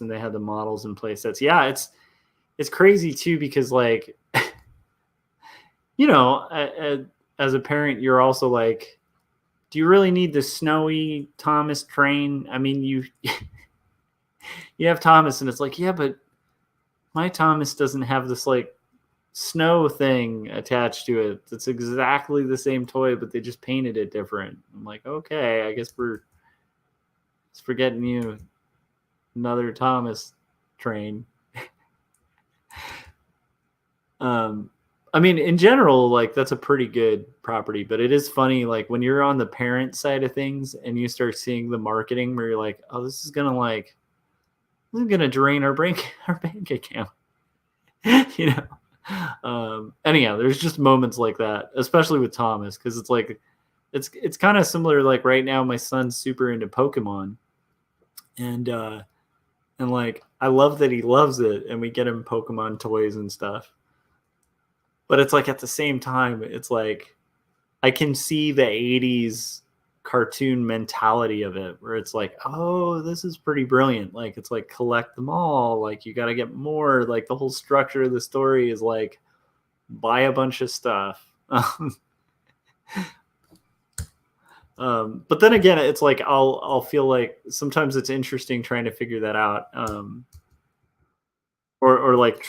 and they had the models and play sets. Yeah, it's crazy too because like, as a parent, you're also like, do you really need the snowy Thomas train? I mean, you have Thomas, and it's like, yeah, but my Thomas doesn't have this like snow thing attached to it. It's exactly the same toy, but they just painted it different. I'm like, okay, I guess we're getting you another Thomas train. I mean, in general, like that's a pretty good property, but it is funny, like when you're on the parent side of things and you start seeing the marketing where you're like, oh, this is gonna drain our bank account. Anyhow, there's just moments like that, especially with Thomas, because it's like it's kind of similar. Like right now, my son's super into Pokemon, and like I love that he loves it, and we get him Pokemon toys and stuff. But it's like at the same time, it's like I can see the 80s cartoon mentality of it where it's like, oh, this is pretty brilliant. Like it's like collect them all. Like you got to get more. Like the whole structure of the story is like buy a bunch of stuff. But then again, it's like I'll feel like sometimes it's interesting trying to figure that out, or like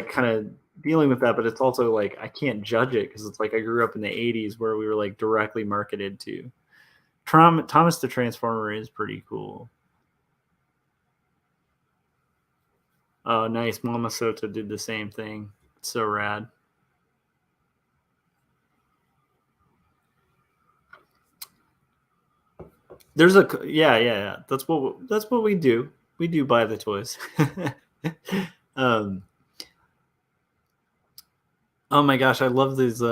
kind of dealing with that. But it's also like I can't judge it because it's like I grew up in the '80s where we were like directly marketed to. Thomas the Transformer is pretty cool. Oh, nice. Mama Sota did the same thing. It's so rad. There's a yeah. That's what we do. We do buy the toys. um, oh my gosh, I love these.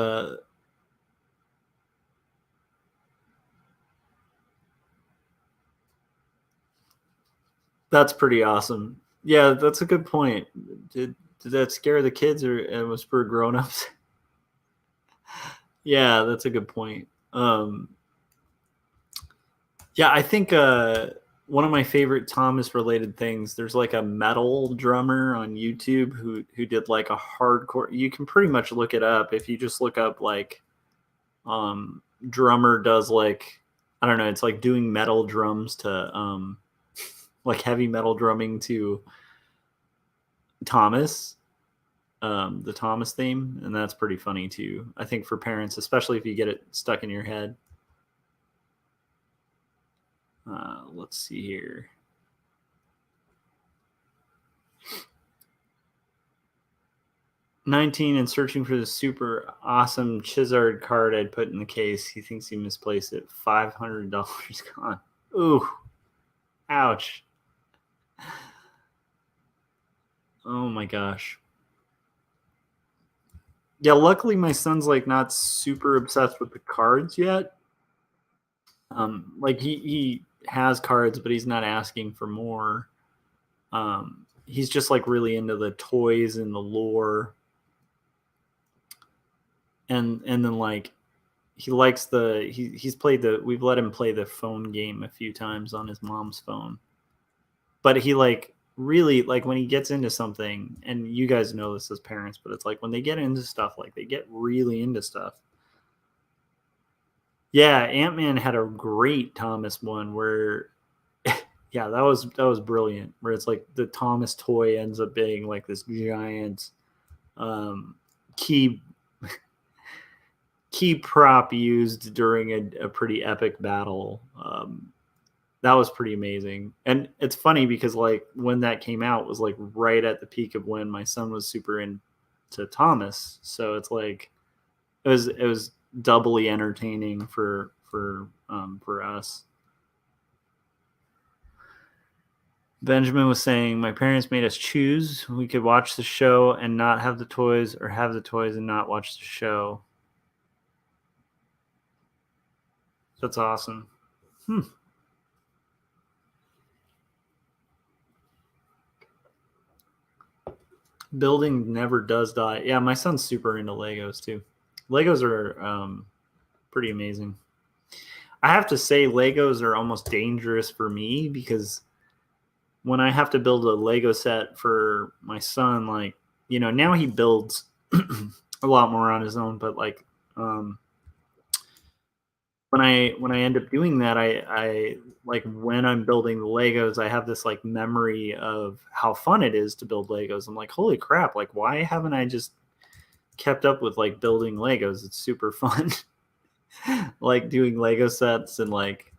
That's pretty awesome. Yeah, that's a good point. Did that scare the kids or it was for grown-ups? Yeah, that's a good point. Yeah, I think one of my favorite Thomas related things, there's like a metal drummer on YouTube who did like a hardcore, you can pretty much look it up if you just look up like drummer does like, I don't know, it's like doing metal drums to like heavy metal drumming to Thomas, the Thomas theme, and that's pretty funny too. I think for parents, especially if you get it stuck in your head. Let's see here. "19 and searching for the super awesome Chizard card I'd put in the case. He thinks he misplaced it. $500 gone. Ooh, ouch. Oh my gosh. Yeah, luckily my son's like not super obsessed with the cards yet. Like he has cards, but he's not asking for more. He's just like really into the toys and the lore, and then like he likes he's played we've let him play the phone game a few times on his mom's phone, but he like really like when he gets into something, and you guys know this as parents, but it's like when they get into stuff, like they get really into stuff. Yeah, Ant-Man had a great Thomas one where yeah, that was brilliant. Where it's like the Thomas toy ends up being like this giant um, key key prop used during a pretty epic battle. That was pretty amazing, and it's funny because like when that came out was like right at the peak of when my son was super into Thomas, so it's like it was doubly entertaining for us. Benjamin was saying, my parents made us choose. We could watch the show and not have the toys, or have the toys and not watch the show. That's awesome. Building never does die. Yeah, my son's super into Legos too. Legos are pretty amazing. I have to say, Legos are almost dangerous for me because when I have to build a Lego set for my son, like, now he builds a lot more on his own, but like when I end up doing that, I like when I'm building the Legos, I have this like memory of how fun it is to build Legos. I'm like, holy crap, like why haven't I just kept up with like building Legos? It's super fun. Like doing Lego sets and like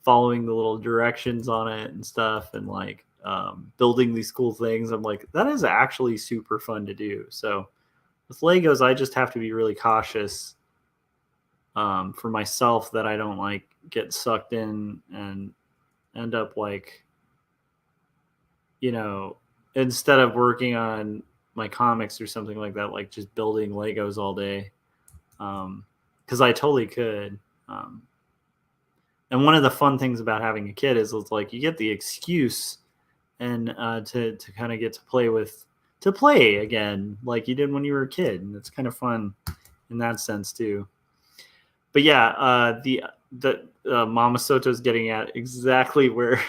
following the little directions on it and stuff, and like building these cool things. I'm like, that is actually super fun to do. So with Legos, I just have to be really cautious for myself that I don't like get sucked in and end up like, instead of working on my comics or something like that, like just building Legos all day. Because I totally could. And one of the fun things about having a kid is it's like you get the excuse and to kind of get to play with to play again like you did when you were a kid, and it's kind of fun in that sense too. But yeah, the Mama Soto's getting at exactly where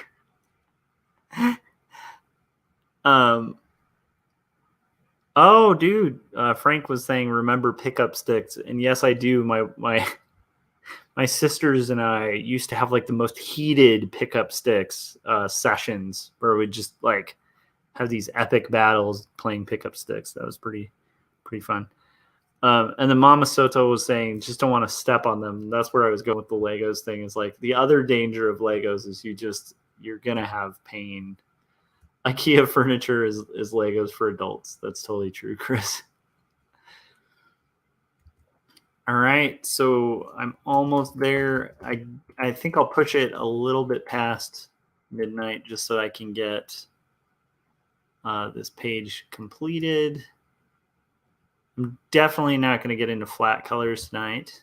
oh dude, Frank was saying remember pickup sticks, and yes I do. My sisters and I used to have like the most heated pickup sticks sessions where we'd just like have these epic battles playing pickup sticks. That was pretty fun. And then Mama Soto was saying just don't want to step on them. That's where I was going with the Legos thing. Is like the other danger of Legos is you're gonna have pain. IKEA furniture is Legos for adults. That's totally true, Chris. All right, so I'm almost there. I think I'll push it a little bit past midnight just so I can get this page completed. I'm definitely not going to get into flat colors tonight.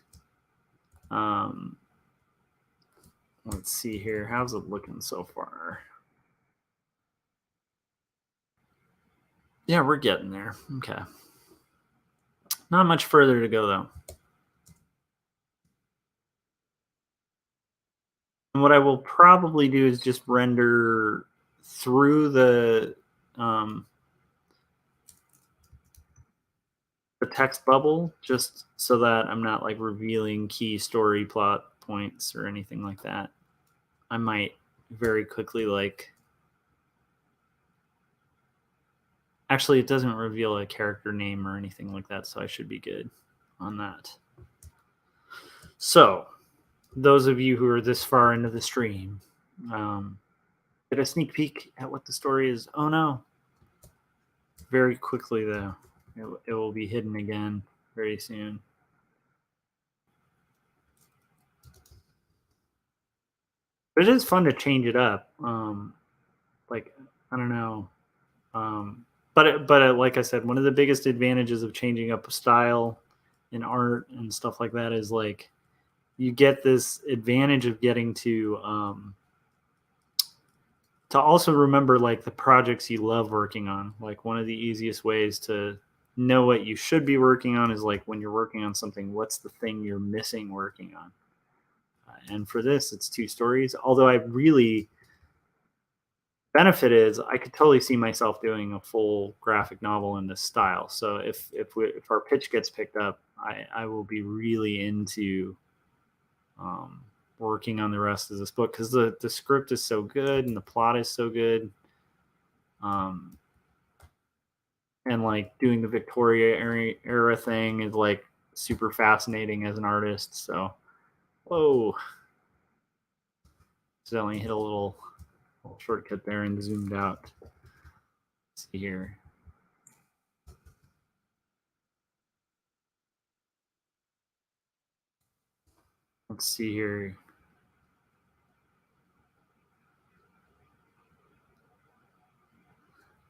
Let's see here. How's it looking so far? Yeah, we're getting there. Okay. Not much further to go, though. And what I will probably do is just render through the text bubble, just so that I'm not like revealing key story plot points or anything like that. I might very quickly like... Actually, it doesn't reveal a character name or anything like that, so I should be good on that. So, those of you who are this far into the stream, get a sneak peek at what the story is. Oh no. Very quickly, though. It will be hidden again very soon. But it is fun to change it up. Like, I don't know. But like I said, one of the biggest advantages of changing up a style in art and stuff like that is like you get this advantage of getting to also remember like the projects you love working on. Like one of the easiest ways to know what you should be working on is like when you're working on something, what's the thing you're missing working on? And for this, it's 2 stories. Although I really benefit is I could totally see myself doing a full graphic novel in this style. So if our pitch gets picked up, I will be really into working on the rest of this book because the script is so good and the plot is so good. And like doing the Victoria era thing is like super fascinating as an artist. So, whoa, accidentally hit a little shortcut there and zoomed out. Let's see here. Let's see here.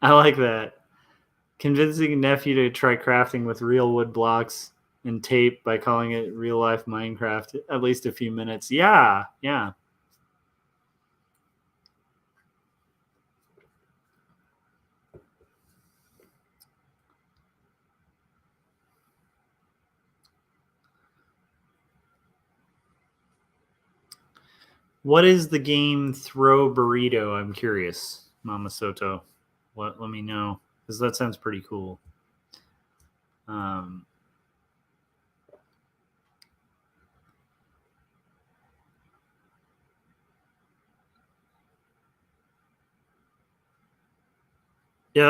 I like that. Convincing nephew to try crafting with real wood blocks and tape by calling it real life Minecraft at least a few minutes. Yeah. What is the game Throw Burrito? I'm curious, Mama Soto. Let me know, because that sounds pretty cool. Yeah,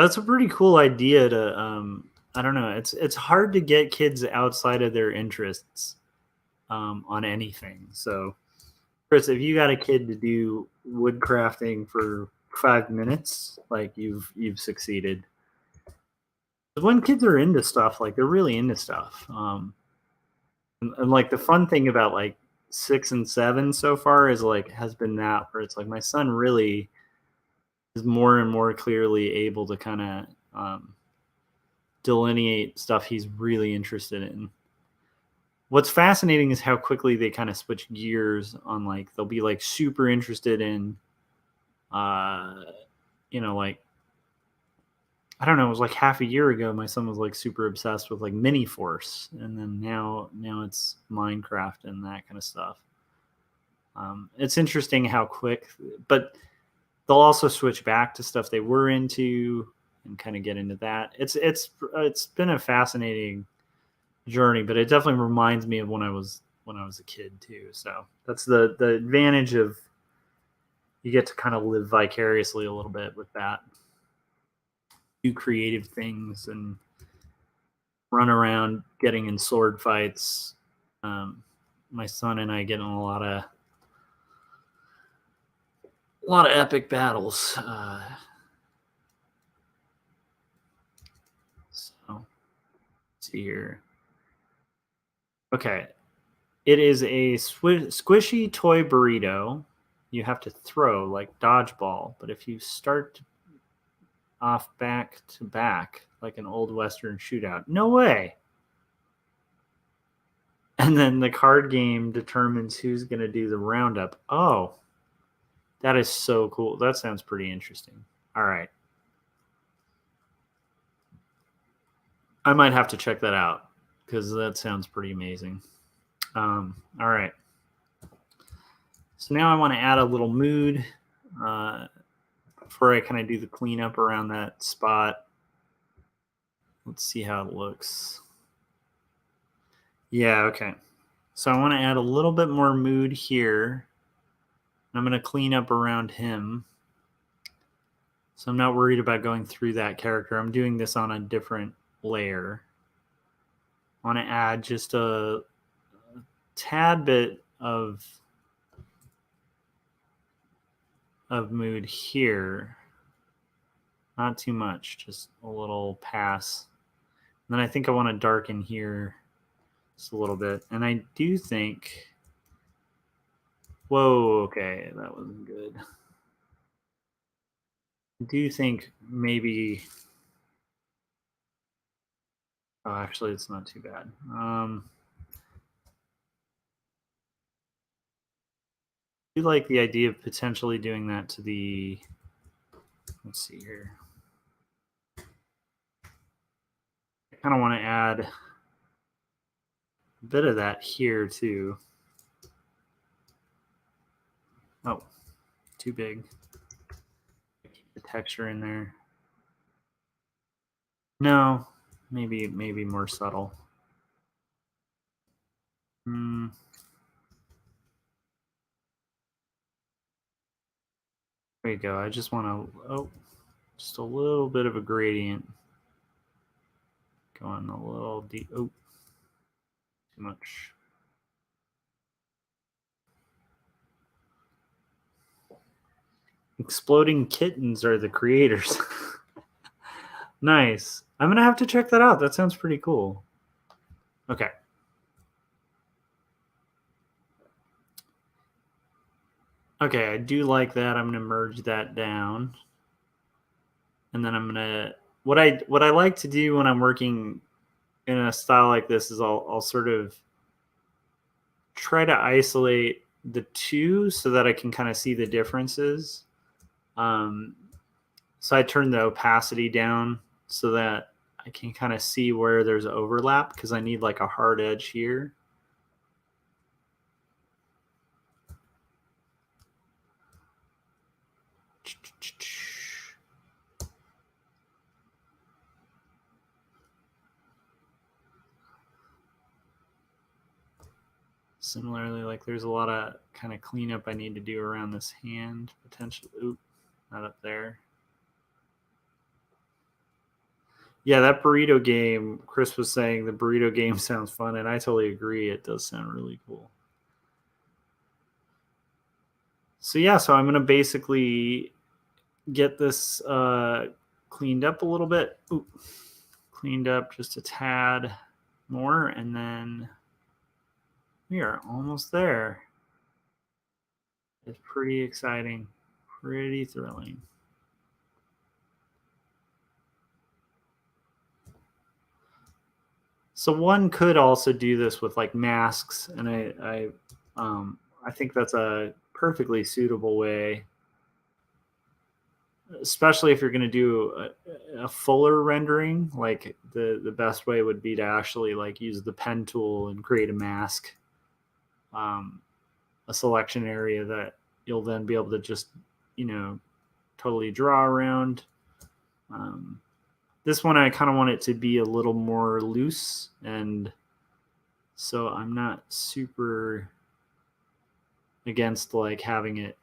that's a pretty cool idea to I don't know. It's hard to get kids outside of their interests on anything. So, Chris, if you got a kid to do wood crafting for 5 minutes, like you've succeeded. When kids are into stuff, like they're really into stuff. And like the fun thing about like 6 and 7 so far is like has been that where it's like my son really is more and more clearly able to kind of delineate stuff he's really interested in. What's fascinating is how quickly they kind of switch gears on like they'll be like super interested in like I don't know, it was like half a year ago, my son was like super obsessed with like Mini Force, and then now it's Minecraft and that kind of stuff. It's interesting how quick, but they'll also switch back to stuff they were into and kind of get into that. It's been a fascinating journey, but it definitely reminds me of when I was a kid too. So that's the advantage of, you get to kind of live vicariously a little bit with that, do creative things and run around getting in sword fights. My son and I get in a lot of epic battles. So let's see here. Okay, it is a squishy toy burrito. You have to throw like dodgeball, but if you start off back to back like an old Western shootout, no way. And then the card game determines who's going to do the roundup. Oh, that is so cool. That sounds pretty interesting. All right. I might have to check that out because that sounds pretty amazing. All right. So now I want to add a little mood before I kind of do the cleanup around that spot. Let's see how it looks. Yeah, okay. So I want to add a little bit more mood here. I'm going to clean up around him. So I'm not worried about going through that character. I'm doing this on a different layer. I want to add just a tad bit of mood here. Not too much, just a little pass. And then I think I want to darken here just a little bit. And I do think, whoa, okay, that wasn't good. I do think maybe, oh, actually, it's not too bad. I do like the idea of potentially doing that to the, let's see here. I kind of want to add a bit of that here too. Oh, too big. Keep the texture in there. No, maybe more subtle. There you go. I just want to, just a little bit of a gradient. Going a little deep. Oh, too much. Exploding Kittens are the creators. Nice. I'm going to have to check that out. That sounds pretty cool. Okay. Okay, I do like that. I'm going to merge that down. And then I'm going to, what I like to do when I'm working in a style like this is I'll sort of try to isolate the two so that I can kind of see the differences. So I turn the opacity down so that I can kind of see where there's overlap because I need like a hard edge here. Similarly, like there's a lot of kind of cleanup I need to do around this hand potentially. Oop, not up there. Yeah, that burrito game, Chris was saying the burrito game sounds fun, and I totally agree. It does sound really cool. So yeah, so I'm going to basically get this cleaned up a little bit. Ooh, cleaned up just a tad more, and then we are almost there. It's pretty exciting, pretty thrilling. So one could also do this with like masks, and I think that's a perfectly suitable way especially if you're going to do a fuller rendering, like the best way would be to actually like use the pen tool and create a mask, a selection area that you'll then be able to just, totally draw around. This one, I kind of want it to be a little more loose, and so I'm not super against like having it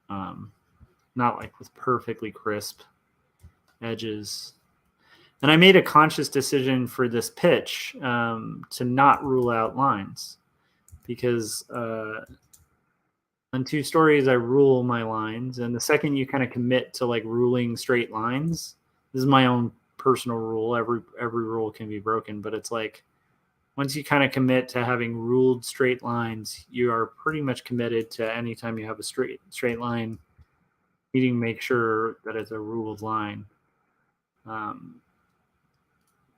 not like with perfectly crisp edges. And I made a conscious decision for this pitch to not rule out lines, because on 2 stories I rule my lines, and the second you kind of commit to like ruling straight lines, this is my own personal rule. Every rule can be broken, but it's like once you kind of commit to having ruled straight lines, you are pretty much committed to anytime you have a straight line, needing to make sure that it's a ruled line.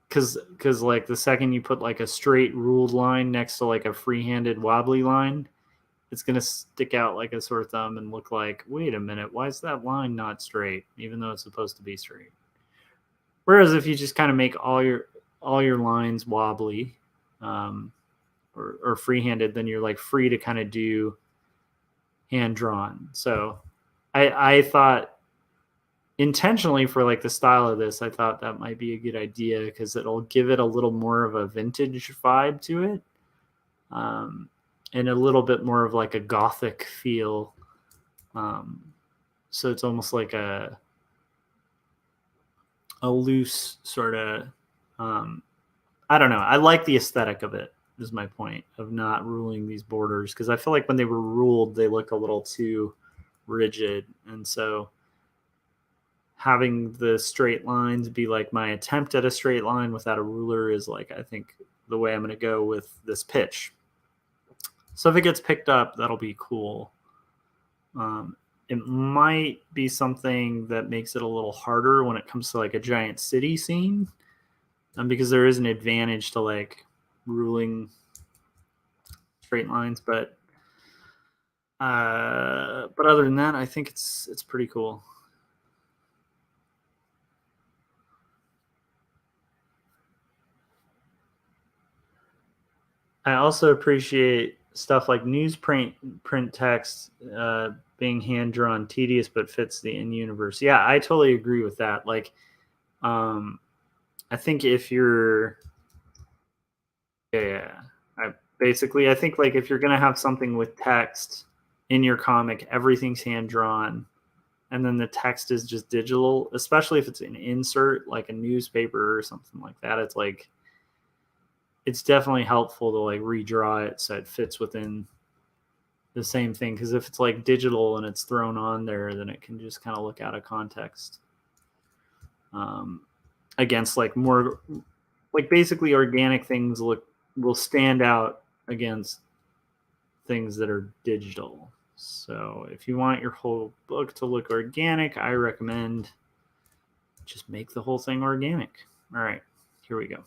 Because like the second you put like a straight ruled line next to like a free-handed wobbly line, it's going to stick out like a sore thumb and look like, wait a minute, why is that line not straight, even though it's supposed to be straight? Whereas if you just kind of make all your lines wobbly or free-handed, then you're like free to kind of do hand-drawn. So I thought intentionally for like the style of this, I thought that might be a good idea because it'll give it a little more of a vintage vibe to it, and a little bit more of like a gothic feel. So it's almost like a loose sort of, I don't know. I like the aesthetic of it, is my point, of not ruling these borders, because I feel like when they were ruled, they looked a little too rigid. And so having the straight lines be like my attempt at a straight line without a ruler is like, I think, the way I'm going to go with this pitch. So if it gets picked up, that'll be cool. It might be something that makes it a little harder when it comes to like a giant city scene, because there is an advantage to like ruling straight lines. But other than that, I think it's pretty cool. I also appreciate stuff like newsprint print text being hand drawn tedious but fits the in universe. Yeah, I totally agree with that. Like, I think if you're, I think like if you're gonna have something with text in your comic, everything's hand drawn, and then the text is just digital. Especially if it's an insert like a newspaper or something like that, it's like, it's definitely helpful to like redraw it so it fits within the same thing. Because if it's like digital and it's thrown on there, then it can just kind of look out of context. Against like more, like basically organic things will stand out against things that are digital. So if you want your whole book to look organic, I recommend just make the whole thing organic. All right, here we go.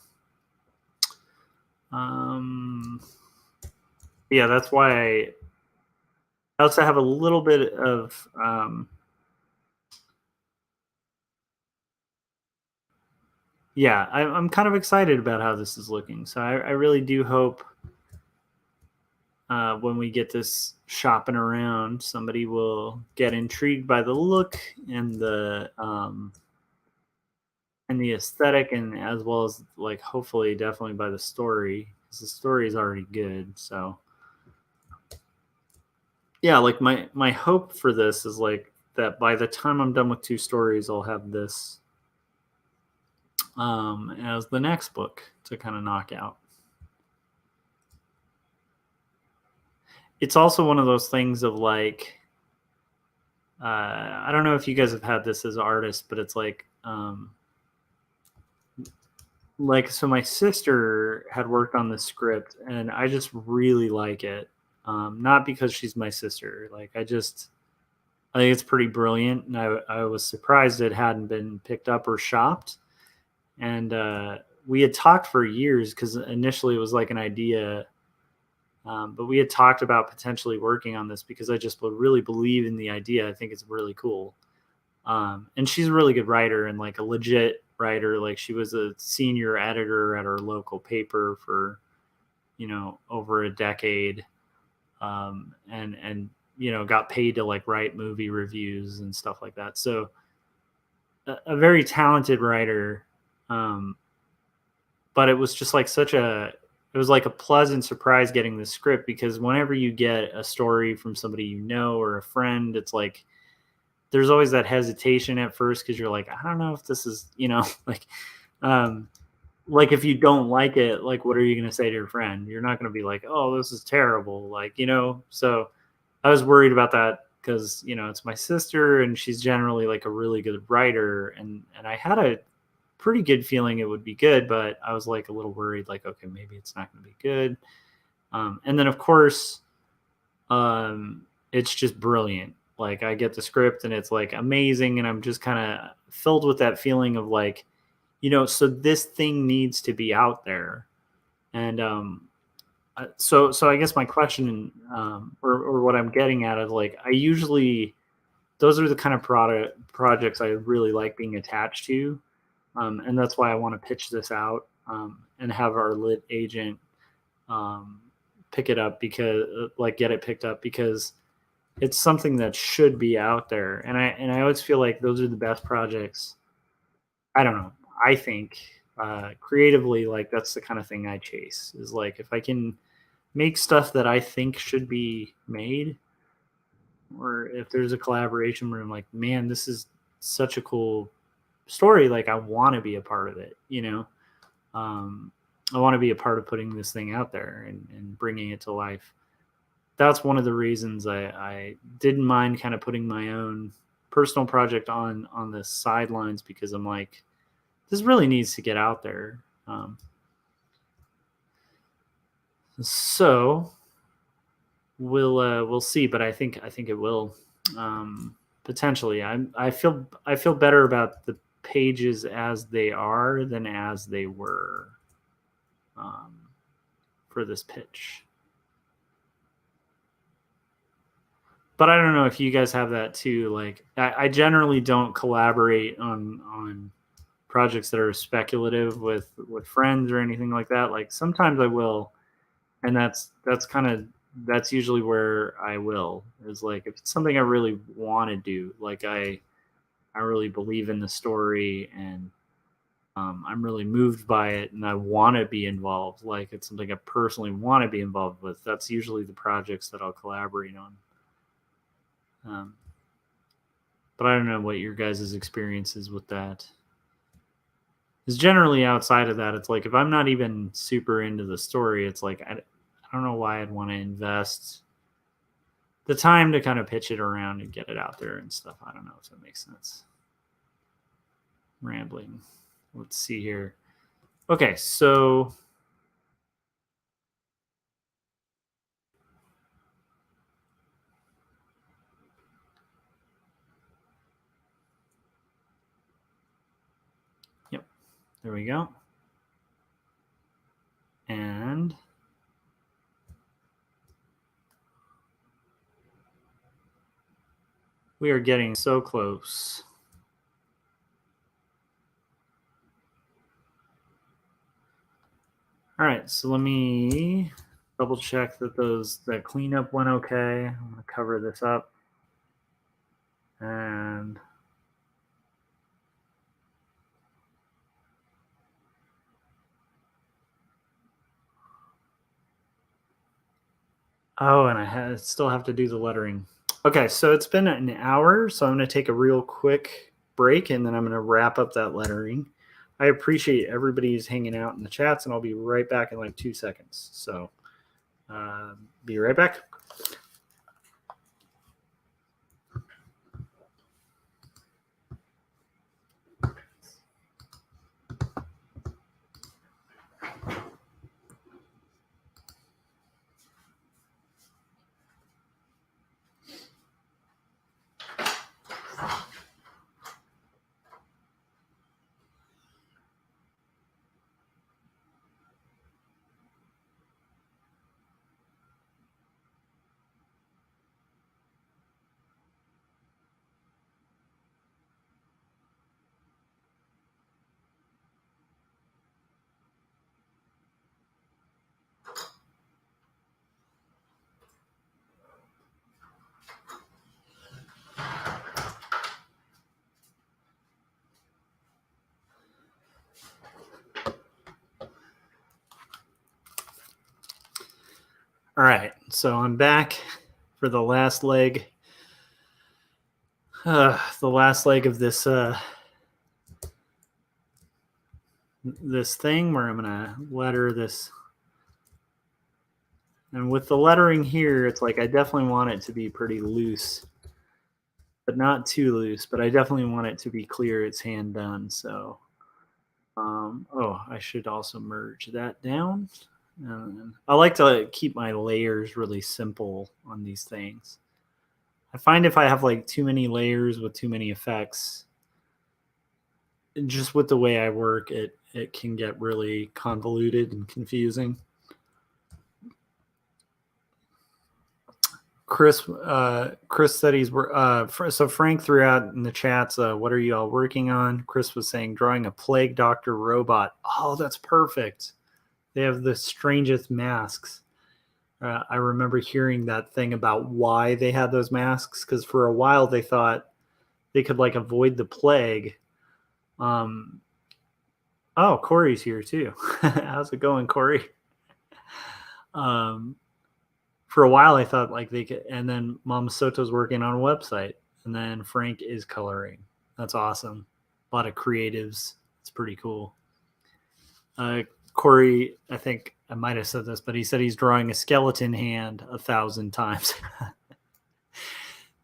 Yeah, that's why I also have a little bit of I'm kind of excited about how this is looking. So I really do hope when we get this shopping around, somebody will get intrigued by the look and the aesthetic, and as well as like hopefully definitely by the story, because the story is already good. So yeah, like my hope for this is like that by the time I'm done with 2 stories, I'll have this as the next book to kind of knock out. It's also one of those things of like, I don't know if you guys have had this as artists, but it's like so my sister had worked on the script and I just really like it. Not because she's my sister. Like I think it's pretty brilliant, and I was surprised it hadn't been picked up or shopped. And we had talked for years, because initially it was like an idea, but we had talked about potentially working on this because I just really believe in the idea. I think it's really cool. And she's a really good writer and like a legit writer. Like she was a senior editor at her local paper for, over a decade. And got paid to like write movie reviews and stuff like that. So a very talented writer. But it was just like it was like a pleasant surprise getting the script, because whenever you get a story from somebody or a friend, it's like there's always that hesitation at first because you're like, I don't know if this is, like, like if you don't like it, like what are you going to say to your friend? You're not going to be like, oh, this is terrible, like, So I was worried about that because it's my sister and she's generally like a really good writer, and I had a pretty good feeling it would be good, but I was like a little worried, like, okay, maybe it's not going to be good. And then of course, it's just brilliant. Like I get the script and it's like amazing, and I'm just kind of filled with that feeling of like, so this thing needs to be out there. And so I guess my question, or what I'm getting at is like, I usually, those are the kind of projects I really like being attached to. And that's why I want to pitch this out, and have our lit agent pick it up, because like get it picked up, because it's something that should be out there. And I always feel like those are the best projects. I don't know. I think creatively, like that's the kind of thing I chase, is like if I can make stuff that I think should be made, or if there's a collaboration where I'm like, man, this is such a cool story, like I want to be a part of it. I want to be a part of putting this thing out there and bringing it to life. That's one of the reasons I didn't mind kind of putting my own personal project on the sidelines, because I'm like, this really needs to get out there. So we'll see, but I think it will, potentially. I feel better about the pages as they are than as they were, for this pitch. But I don't know if you guys have that too. Like I generally don't collaborate on projects that are speculative with friends or anything like that. Like sometimes I will, and that's usually where I will, is like if it's something I really want to do, like I really believe in the story, and I'm really moved by it, and I want to be involved. Like it's something I personally want to be involved with. That's usually the projects that I'll collaborate on. But I don't know what your guys' experience is with that. Because generally outside of that, it's like if I'm not even super into the story, it's like I don't know why I'd want to invest the time to kind of pitch it around and get it out there and stuff. I don't know if that makes sense. Rambling. Let's see here. Okay, so yep, there we go. And we are getting so close. All right, so let me double check that that cleanup went okay. I'm going to cover this up. And oh, and I still have to do the lettering. Okay, so it's been an hour, so I'm going to take a real quick break, and then I'm going to wrap up that lettering. I appreciate everybody who's hanging out in the chats, and I'll be right back in like 2 seconds. So be right back. All right, so I'm back for the last leg. The last leg of this this thing where I'm gonna letter this. And with the lettering here, it's like I definitely want it to be pretty loose, but not too loose. But I definitely want it to be clear it's hand done. So, I should also merge that down. I like to keep my layers really simple on these things. I find if I have like too many layers with too many effects, just with the way I work, it can get really convoluted and confusing. Chris said he's so Frank threw out in the chats, what are you all working on? Chris was saying drawing a plague doctor robot. Oh, that's perfect. They have the strangest masks. I remember hearing that thing about why they had those masks, because for a while they thought they could like avoid the plague. Oh, Corey's here too. How's it going, Corey? For a while I thought like they could, and then Mom Soto's working on a website, and then Frank is coloring. That's awesome. A lot of creatives. It's pretty cool. Corey, I think I might have said this, but he said he's drawing a skeleton hand 1,000 times.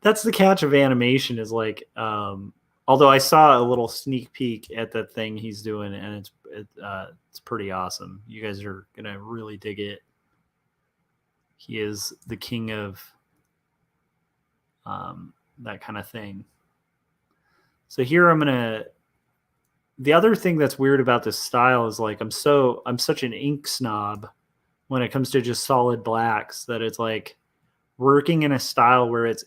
That's the catch of animation is like, although I saw a little sneak peek at that thing he's doing, and it's pretty awesome. You guys are gonna really dig it. He is the king of that kind of thing. So here I'm gonna. The other thing that's weird about this style is like I'm such an ink snob when it comes to just solid blacks that it's like working in a style where it's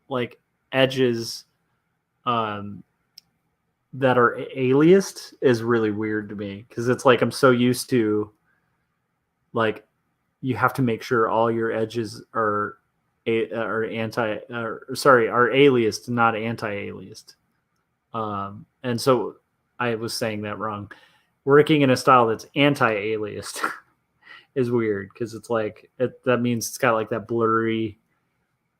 like edges that are aliased is really weird to me, because it's like I'm so used to like you have to make sure all your edges are aliased, not anti-aliased. And so I was saying that wrong. Working in a style that's anti-aliased is weird, because it's like that means it's got like that blurry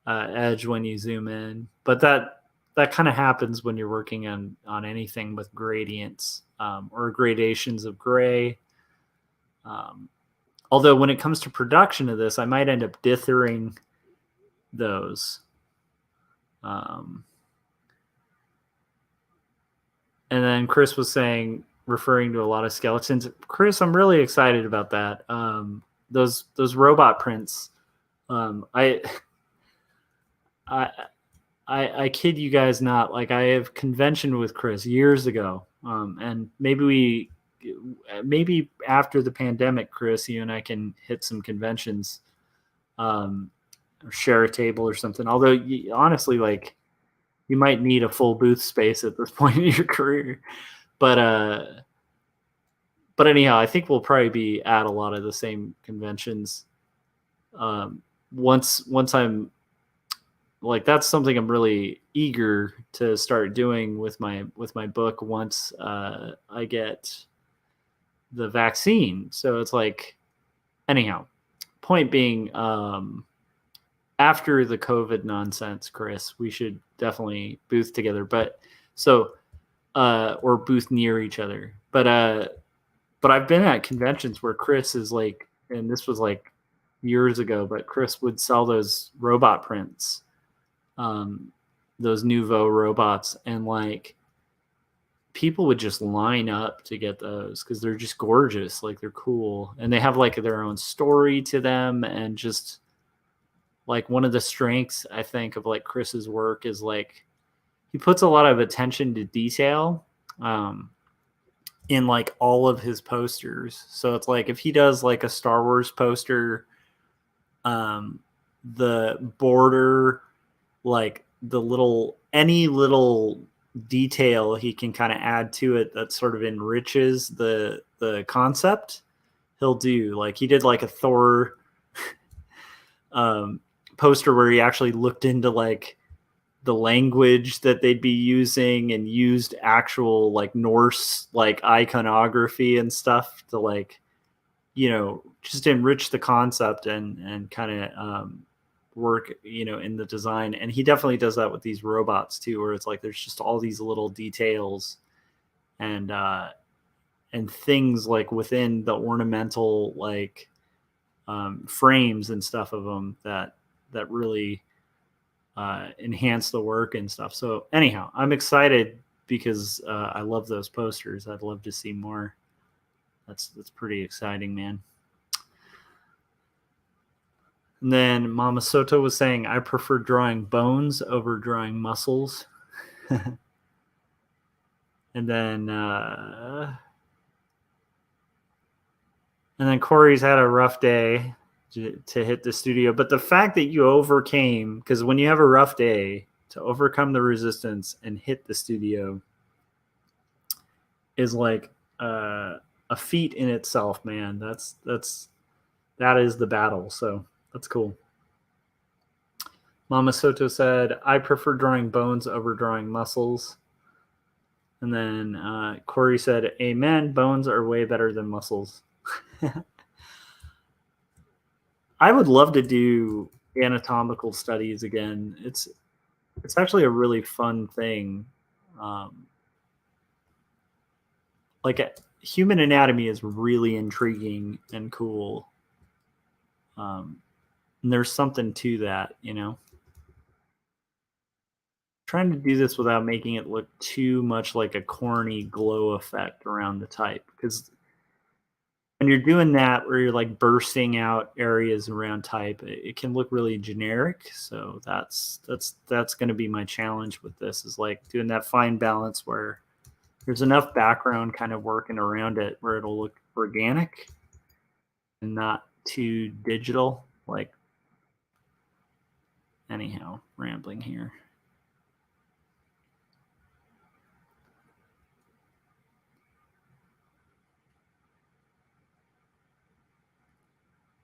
edge when you zoom in. But that kind of happens when you're working on anything with gradients or gradations of gray. Although when it comes to production of this, I might end up dithering those. And then Chris was saying, referring to a lot of skeletons. Chris, I'm really excited about that. Those robot prints. I kid you guys not. Like, I have convention with Chris years ago, and maybe after the pandemic, Chris, you and I can hit some conventions, or share a table or something. Although, honestly, like, you might need a full booth space at this point in your career. But anyhow, I think we'll probably be at a lot of the same conventions. Once I'm like, that's something I'm really eager to start doing with my book once I get the vaccine. So it's like, anyhow, point being, after the COVID nonsense, Chris, we should definitely booth together. But so, or booth near each other. But I've been at conventions where Chris is like, and this was like years ago, but Chris would sell those robot prints, those Nouveau robots, and like people would just line up to get those because they're just gorgeous. Like, they're cool, and they have like their own story to them, and just like one of the strengths I think of like Chris's work is like he puts a lot of attention to detail in like all of his posters. So it's like if he does like a Star Wars poster, the border, like any little detail he can kind of add to it that sort of enriches the concept, he'll do. Like, he did like a Thor poster where he actually looked into like the language that they'd be using and used actual like Norse like iconography and stuff to like, just enrich the concept and kind of work, in the design. And he definitely does that with these robots too, where it's like there's just all these little details and things like within the ornamental like frames and stuff of them that really enhance the work and stuff. So anyhow, I'm excited because I love those posters. I'd love to see more. That's pretty exciting, man. And then Mama Soto was saying, I prefer drawing bones over drawing muscles. And then Corey's had a rough day to hit the studio. But the fact that you overcame, because when you have a rough day, to overcome the resistance and hit the studio is like a feat in itself, man. That is the battle. So that's cool. Mama Soto said, I prefer drawing bones over drawing muscles. And then Corey said, amen, bones are way better than muscles. I would love to do anatomical studies again. It's actually a really fun thing. Like human anatomy is really intriguing and cool. And there's something to that, Trying to do this without making it look too much like a corny glow effect around the type, because when you're doing that where you're like bursting out areas around type, it can look really generic. So that's going to be my challenge with this, is like doing that fine balance where there's enough background kind of working around it where it'll look organic and not too digital. Like, anyhow, rambling here.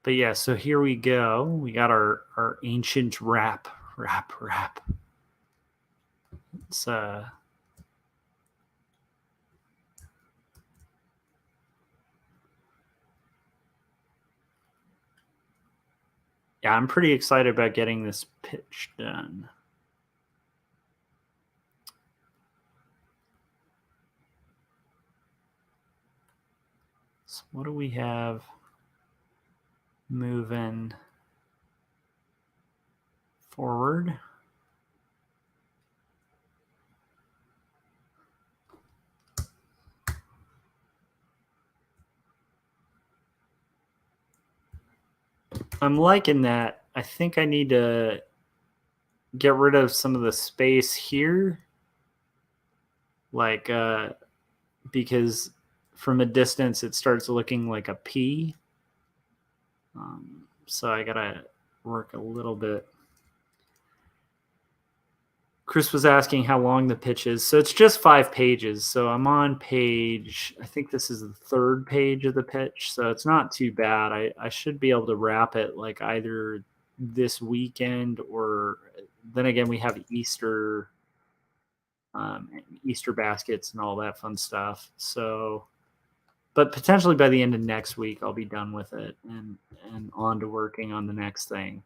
But yeah, so here we go. We got our ancient wrap. It's yeah, I'm pretty excited about getting this pitch done. So what do we have moving forward? I'm liking that. I think I need to get rid of some of the space here. Like, because from a distance, it starts looking like a P. So I gotta work a little bit. Chris was asking how long the pitch is. So it's just 5 pages. So I'm on page, I think this is the 3rd page of the pitch. So it's not too bad. I should be able to wrap it like either this weekend, or then again, we have Easter, Easter baskets and all that fun stuff. So, but potentially by the end of next week, I'll be done with it and on to working on the next thing.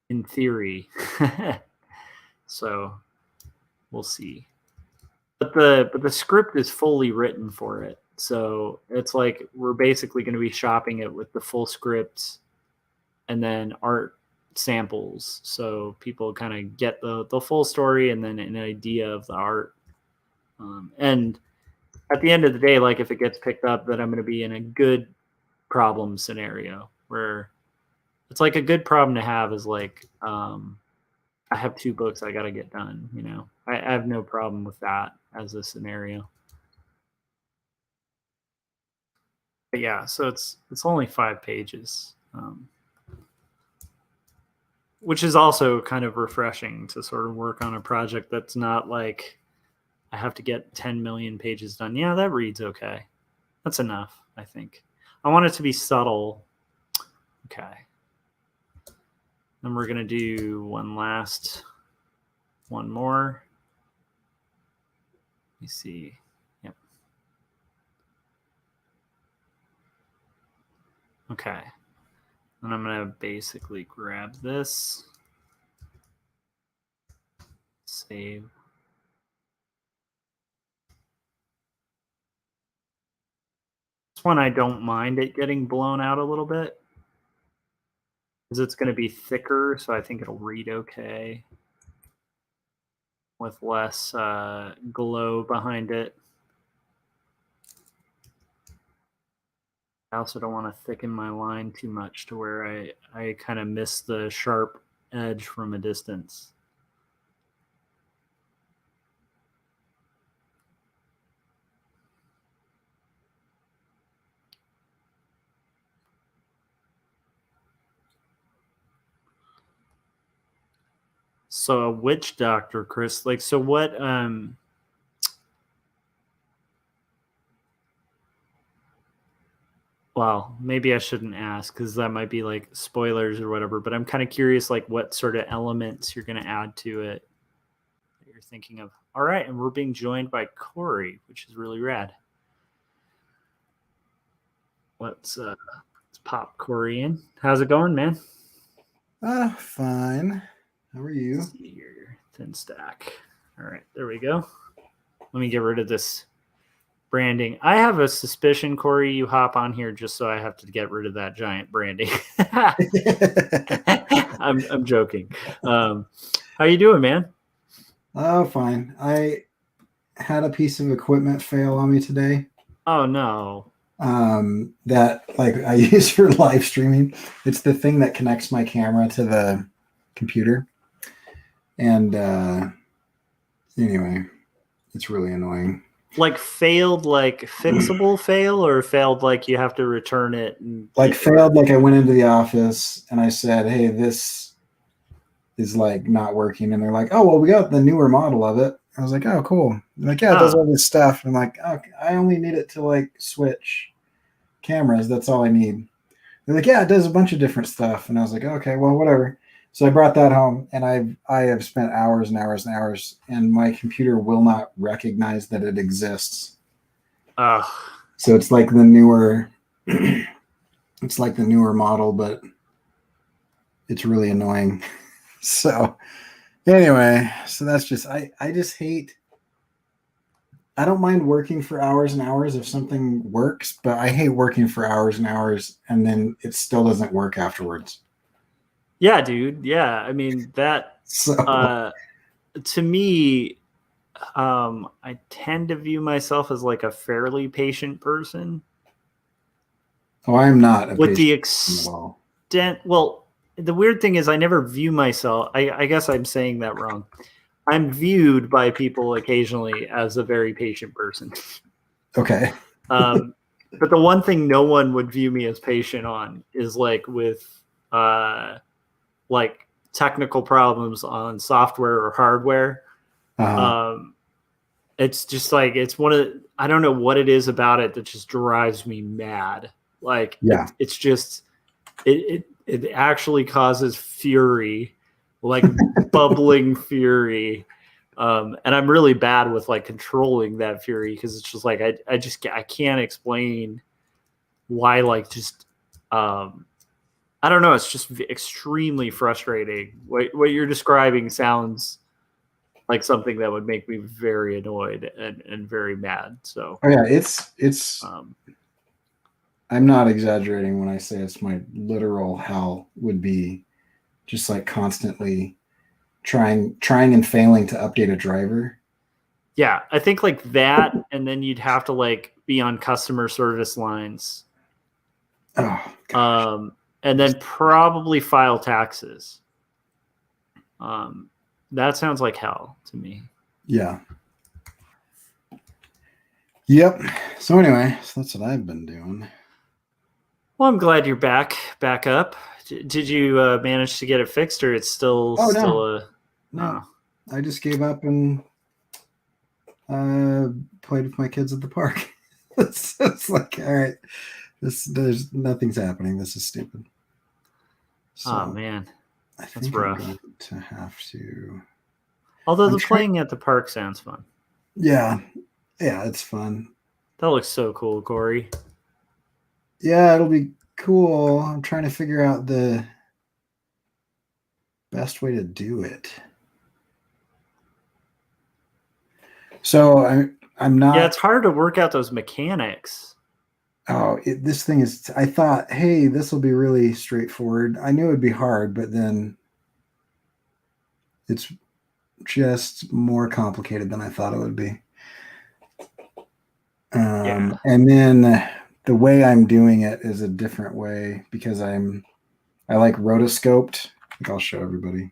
In theory. So we'll see. But the script is fully written for it. So it's like we're basically going to be shopping it with the full script and then art samples. So people kind of get the full story and then an idea of the art. And at the end of the day, like if it gets picked up, then I'm going to be in a good problem scenario where it's like a good problem to have is like, I have 2 books I got to get done. I have no problem with that as a scenario. But yeah, so it's only 5 pages, which is also kind of refreshing to sort of work on a project that's not like I have to get 10 million pages done. Yeah, that reads okay. That's enough, I think. I want it to be subtle. Okay. Then we're going to do one more. Let me see. Yep. Okay. And I'm going to basically grab this. Save. This one I don't mind it getting blown out a little bit. Because it's going to be thicker, so I think it'll read okay. With less glow behind it. I also don't want to thicken my line too much to where I kind of miss the sharp edge from a distance. So a witch doctor, Chris, like, so what, well, maybe I shouldn't ask because that might be like spoilers or whatever, but I'm kind of curious, like, what sort of elements you're going to add to it that you're thinking of. All right. And we're being joined by Corey, which is really rad. Let's pop Corey in. How's it going, man? Fine. How are you? Let's see your thin stack. All right. There we go. Let me get rid of this branding. I have a suspicion, Corey, you hop on here just so I have to get rid of that giant branding. I'm joking. How you doing, man? Oh, fine. I had a piece of equipment fail on me today. Oh no. That like I use for live streaming. It's the thing that connects my camera to the computer. And anyway, it's really annoying. Like failed, like fixable fail, or failed like you have to return it? And like failed, like I went into the office and I said, hey, this is like not working. And they're like, oh, well, we got the newer model of it. I was like, oh, cool. They're like, yeah, it does all this stuff. And I'm like, oh, I only need it to like switch cameras. That's all I need. They're like, yeah, it does a bunch of different stuff. And I was like, okay, well, whatever. So I brought that home and I have spent hours and hours and hours, and my computer will not recognize that it exists. So it's like the newer it's like the newer model, but it's really annoying. So anyway, so that's just I just hate, I don't mind working for hours and hours if something works, but I hate working for hours and hours and then it still doesn't work afterwards. Yeah, dude. Yeah. I mean, that to me, I tend to view myself as like a fairly patient person. Oh, I'm not. With the extent, well, the weird thing is I never view myself, I guess I'm saying that wrong. I'm viewed by people occasionally as a very patient person. Okay. But the one thing no one would view me as patient on is like with like technical problems on software or hardware. It's just like, it's one of, I don't know what it is about it that just drives me mad. Like, yeah, it's just, it actually causes fury, like bubbling fury. And I'm really bad with like controlling that fury because it's just like, I can't explain why, like, just, I don't know. It's just extremely frustrating. What you're describing sounds like something that would make me very annoyed and very mad. So, oh yeah, it's. I'm not exaggerating when I say it's my literal hell. Would be just like constantly trying and failing to update a driver. Yeah, I think like that, and then you'd have to like be on customer service lines. Oh, gosh. And then probably file taxes. That sounds like hell to me. Yeah. Yep. So anyway, so that's what I've been doing. Well, I'm glad you're back up. Did you manage to get it fixed, or it's still no. I just gave up and played with my kids at the park. it's like, all right, there's nothing's happening. This is stupid. So, oh man, that's rough. I'm going to have to. Although the playing at the park sounds fun. Yeah, it's fun. That looks so cool, Corey. Yeah, it'll be cool. I'm trying to figure out the best way to do it. So I'm not. Yeah, it's hard to work out those mechanics. Oh, this thing is. I thought, hey, this will be really straightforward. I knew it would be hard, but then it's just more complicated than I thought it would be. Yeah. And then the way I'm doing it is a different way because I like rotoscoped. I think I'll show everybody.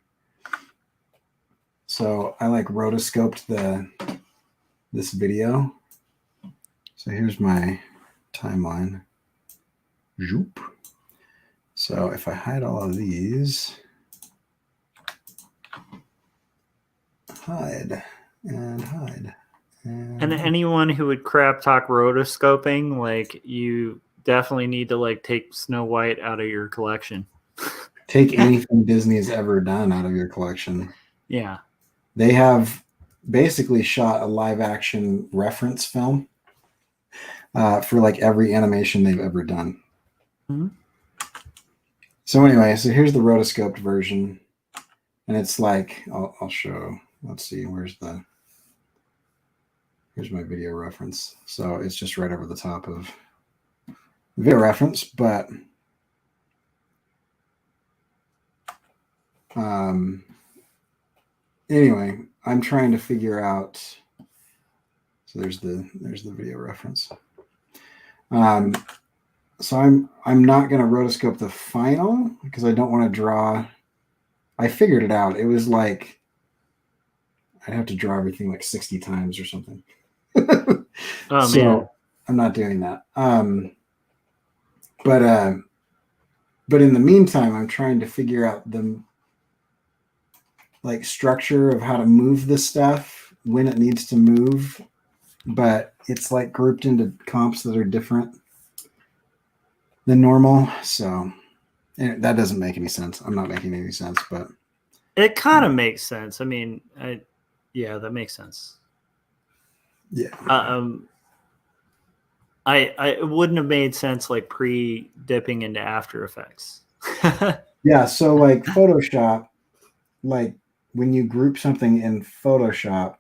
So I like rotoscoped this video. So here's my timeline. Zoop. So if I hide all of these, hide and hide. And anyone who would crap talk rotoscoping, like, you definitely need to like take Snow White out of your collection. Take anything Disney's ever done out of your collection. Yeah. They have basically shot a live action reference film for like every animation they've ever done. Mm-hmm. So anyway, so here's the rotoscoped version, and it's like I'll show. Let's see, here's my video reference. So it's just right over the top of the video reference, but anyway, I'm trying to figure out. So there's the video reference. So I'm not going to rotoscope the final because I don't want to draw. I figured it out. It was like I'd have to draw everything like 60 times or something. Oh So man. I'm not doing that. But in the meantime, I'm trying to figure out the like structure of how to move the stuff when it needs to move, but it's like grouped into comps that are different than normal. So that doesn't make any sense. I'm not making any sense, but It kind of makes sense. I mean, yeah, that makes sense. yeah. It wouldn't have made sense like pre-dipping into After Effects. Yeah, so like Photoshop, like when you group something in Photoshop,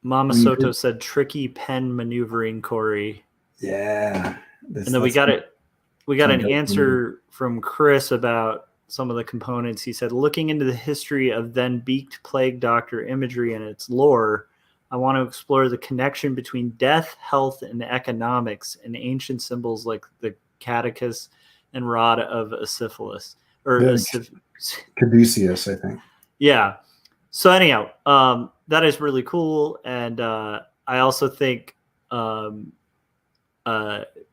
Mama Soto said tricky pen maneuvering, Corey. Yeah. And then we got an answer from Chris about some of the components. He said, looking into the history of then beaked plague doctor imagery and its lore, I want to explore the connection between death, health, and economics in ancient symbols like the catechus and rod of Acephalus. Or Caduceus, I think. Yeah. So anyhow, that is really cool. And I also think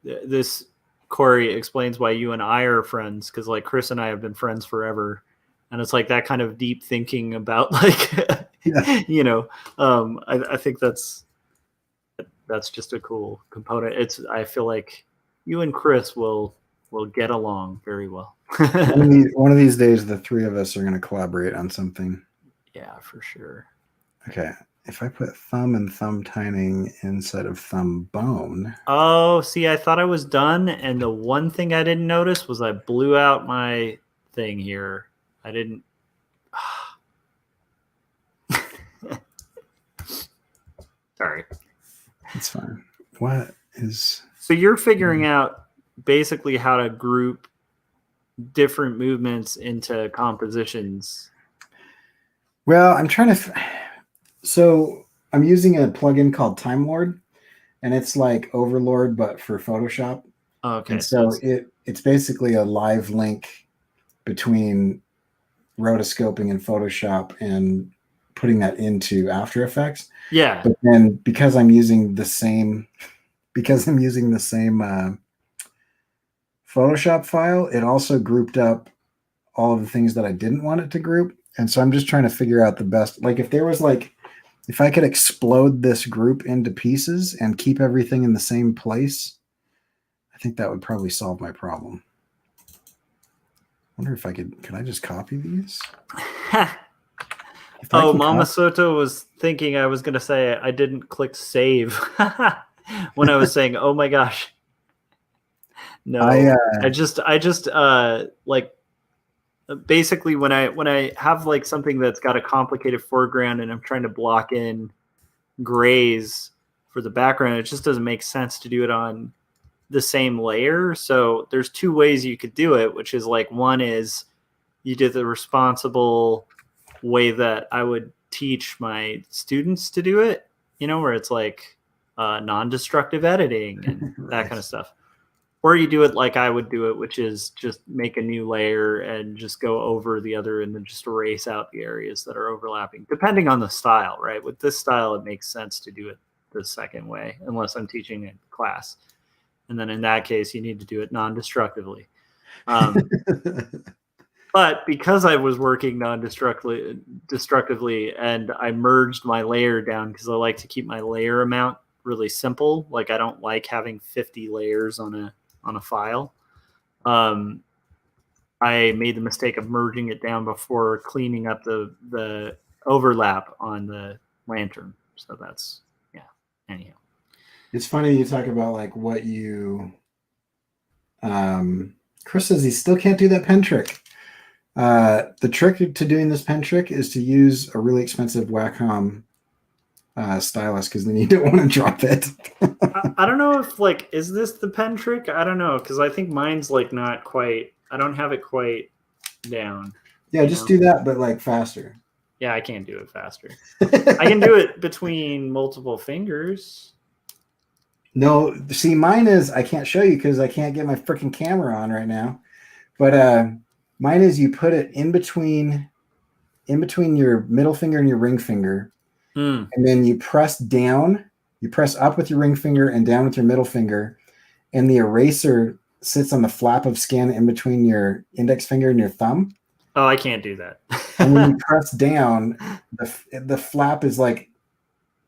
this Corey explains why you and I are friends, because like Chris and I have been friends forever. And it's like that kind of deep thinking about like, Yeah. you know, I think that's just a cool component. I feel like you and Chris will get along very well. One of these days, the three of us are going to collaborate on something. Yeah, for sure. Okay. If I put thumb and thumb tining inside of thumb bone. Oh, see, I thought I was done. And the one thing I didn't notice was I blew out my thing here. I didn't. Sorry. It's fine. What is. So you're figuring out basically how to group different movements into compositions. Well, I'm trying to. So I'm using a plugin called Time Lord, and it's like Overlord, but for Photoshop. Okay. And so it's basically a live link between rotoscoping and Photoshop and putting that into After Effects. Yeah. But then because I'm using the same Photoshop file, it also grouped up all of the things that I didn't want it to group. And so I'm just trying to figure out the best, like if I could explode this group into pieces and keep everything in the same place, I think that would probably solve my problem. I wonder if could I just copy these? Oh, Mama Soto was thinking I was going to say I didn't click save when I was saying, oh my gosh, No, I I just like basically when I have like something that's got a complicated foreground and I'm trying to block in grays for the background, it just doesn't make sense to do it on the same layer. So there's two ways you could do it, which is like, one is you did the responsible way that I would teach my students to do it, where it's like non-destructive editing and right. that kind of stuff. Or you do it like I would do it, which is just make a new layer and just go over the other and then just erase out the areas that are overlapping, depending on the style, right? With this style, it makes sense to do it the second way, unless I'm teaching a class. And then in that case, you need to do it non-destructively. But because I was working non-destructively and I merged my layer down because I like to keep my layer amount really simple. Like I don't like having 50 layers on a file. I made the mistake of merging it down before cleaning up the overlap on the lantern. So that's, yeah. Anyhow. It's funny you talk about like what you. Chris says he still can't do that pen trick. The trick to doing this pen trick is to use a really expensive Wacom stylus, because then you don't want to drop it. I don't know if like, is this the pen trick? I don't know, because I think mine's like not quite. I don't have it quite down. Yeah, just do that, but like faster. Yeah, I can't do it faster. I can do it between multiple fingers. No, see, mine is, I can't show you because I can't get my freaking camera on right now. But mine is you put it in between your middle finger and your ring finger, and then you press down. You press up with your ring finger and down with your middle finger, and the eraser sits on the flap of skin in between your index finger and your thumb. Oh, I can't do that. And when you press down, the flap is like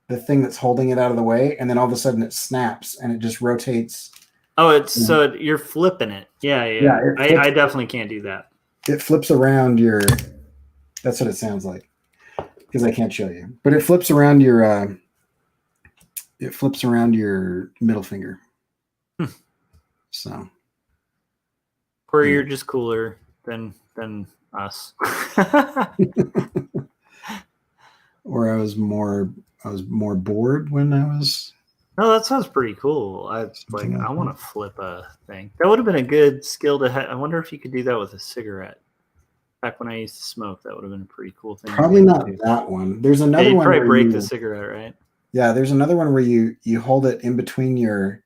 the thing that's holding it out of the way, and then all of a sudden it snaps and it just rotates. Oh, it's so you're flipping it. Yeah. I definitely can't do that. It flips around your. That's what it sounds like, because I can't show you, but it flips around your. It flips around your middle finger. So. Or you're just cooler than us. Or I was more bored when I was. No, that sounds pretty cool. I want to flip a thing. That would have been a good skill to have. I wonder if you could do that with a cigarette. Back when I used to smoke, that would have been a pretty cool thing. Probably not that one. There's another one. Probably break the cigarette, right? Yeah, there's another one where you hold it in between your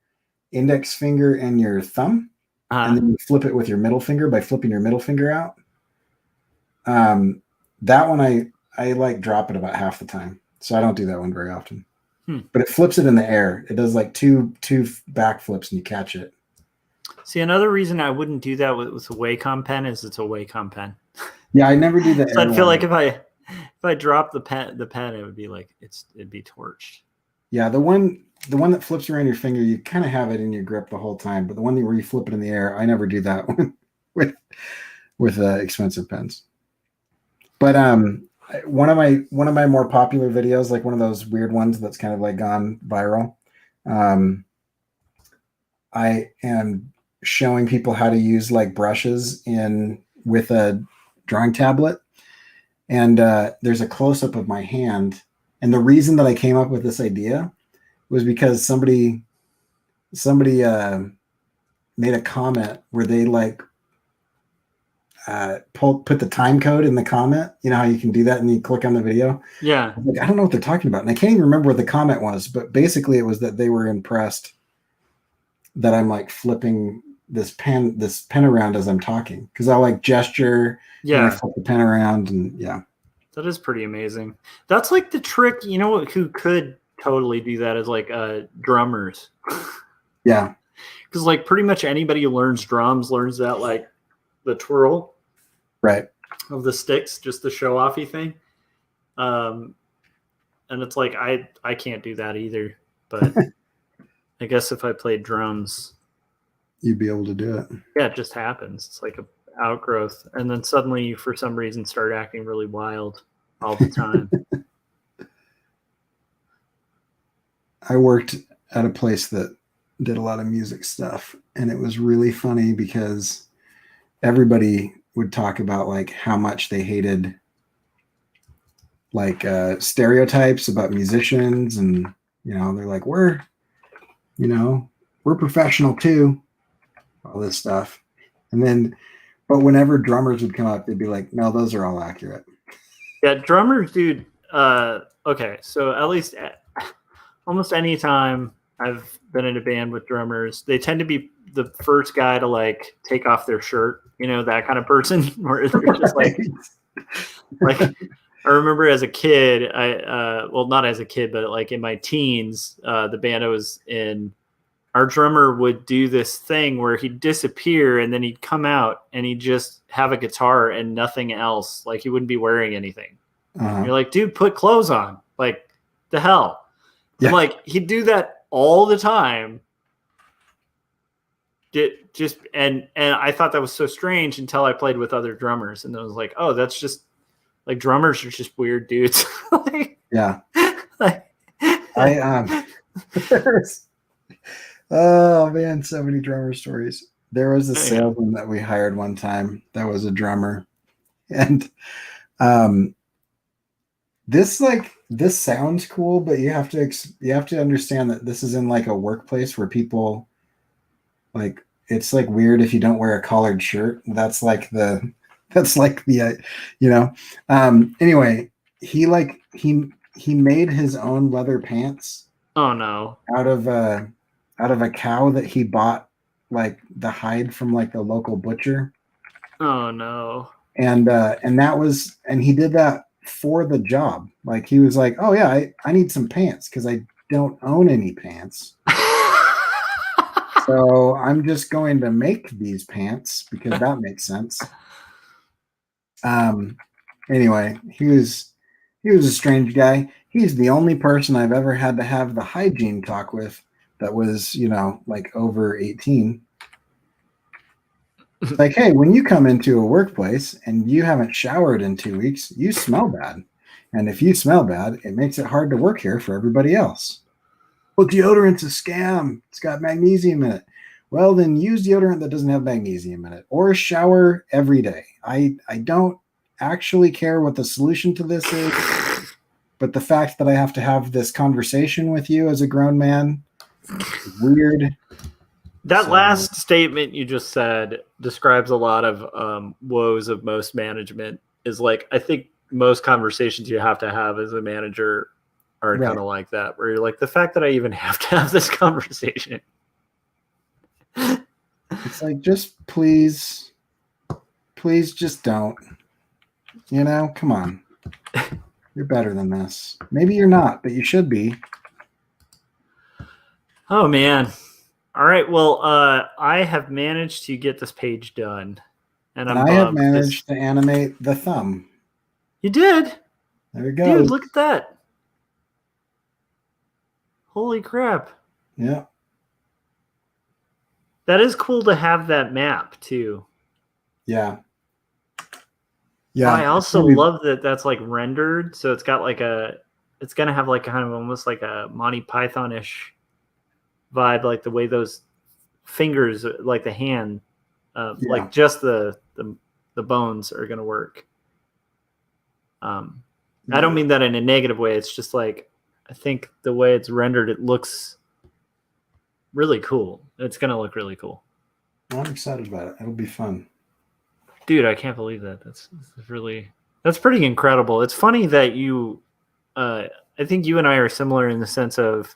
index finger and your thumb, and then you flip it with your middle finger by flipping your middle finger out. That one I like drop it about half the time, so I don't do that one very often. But it flips it in the air. It does like two back flips and you catch it. See, another reason I wouldn't do that with a Wacom pen is it's a Wacom pen. Yeah, I never do that. So I'd feel like if I drop the pen, it would be like it'd be torched. Yeah, the one that flips around your finger, you kind of have it in your grip the whole time. But the one where you flip it in the air, I never do that one with expensive pens. But one of my more popular videos, like one of those weird ones that's kind of like gone viral, I am showing people how to use like brushes with a drawing tablet, and there's a close-up of my hand. And the reason that I came up with this idea was because somebody made a comment where they like put the time code in the comment. You know how you can do that and you click on the video? Yeah. Like, I don't know what they're talking about. And I can't even remember what the comment was, but basically it was that they were impressed that I'm like flipping this pen around as I'm talking. Cause I like gesture. Yeah. And I flip the pen around and yeah. That is pretty amazing. That's like the trick, who could totally do that is like drummers. Yeah. Cause like pretty much anybody who learns drums learns that like the twirl. Right. Of the sticks, just the show offy thing. And it's like I can't do that either, but I guess if I played drums, you'd be able to do it. Yeah, it just happens. It's like a outgrowth, and then suddenly you for some reason start acting really wild all the time. I worked at a place that did a lot of music stuff, and it was really funny because everybody would talk about like how much they hated like stereotypes about musicians, and they're like, we're professional too, all this stuff. And then but whenever drummers would come up, they'd be like, no, those are all accurate. Yeah, drummers, dude. Okay, so at least almost any time I've been in a band with drummers, they tend to be the first guy to like take off their shirt, that kind of person, where they're just like I remember as a kid, well, not as a kid, but like in my teens, the band I was in, our drummer would do this thing where he'd disappear and then he'd come out and he'd just have a guitar and nothing else. Like he wouldn't be wearing anything. You're like, dude, put clothes on. Like, the hell? Yeah. Like, he'd do that all the time. And I thought that was so strange until I played with other drummers, and I was like, oh, that's just like drummers are just weird dudes. Like, yeah. Oh man, so many drummer stories. There was a salesman that we hired one time that was a drummer, and this sounds cool, but you have to understand that this is in like a workplace where people like, it's like weird if you don't wear a collared shirt. Anyway, he made his own leather pants. Oh no. Out of a cow that he bought, like the hide from like the local butcher. Oh no. And he did that for the job. Like he was like, oh yeah, I need some pants because I don't own any pants. So I'm just going to make these pants because that makes sense. Anyway, he was a strange guy. He's the only person I've ever had to have the hygiene talk with that was, like over 18. Like, hey, when you come into a workplace and you haven't showered in 2 weeks, you smell bad. And if you smell bad, it makes it hard to work here for everybody else. Well, deodorant's a scam. It's got magnesium in it. Well, then use deodorant that doesn't have magnesium in it, or shower every day. I don't actually care what the solution to this is, but the fact that I have to have this conversation with you as a grown man is weird. That last statement you just said describes a lot of woes of most management. Is like, I think most conversations you have to have as a manager are kind of like that, where you're like, the fact that I even have to have this conversation. It's like, just please just don't. Come on. You're better than this. Maybe you're not, but you should be. Oh man. All right. Well, I have managed to get this page done, and I have managed to animate the thumb. You did? There it goes. Dude, look at that. Holy crap. Yeah. That is cool to have that map too. Yeah. Yeah. I also love that that's like rendered. So it's got like it's going to have like kind of almost like a Monty Python-ish vibe, like the way those fingers, like the hand, like just the bones are going to work. I don't mean that in a negative way. It's just like, I think the way it's rendered, it looks really cool. It's going to look really cool. I'm excited about it. It'll be fun. Dude, I can't believe that. That's pretty incredible. It's funny that you, I think you and I are similar in the sense of,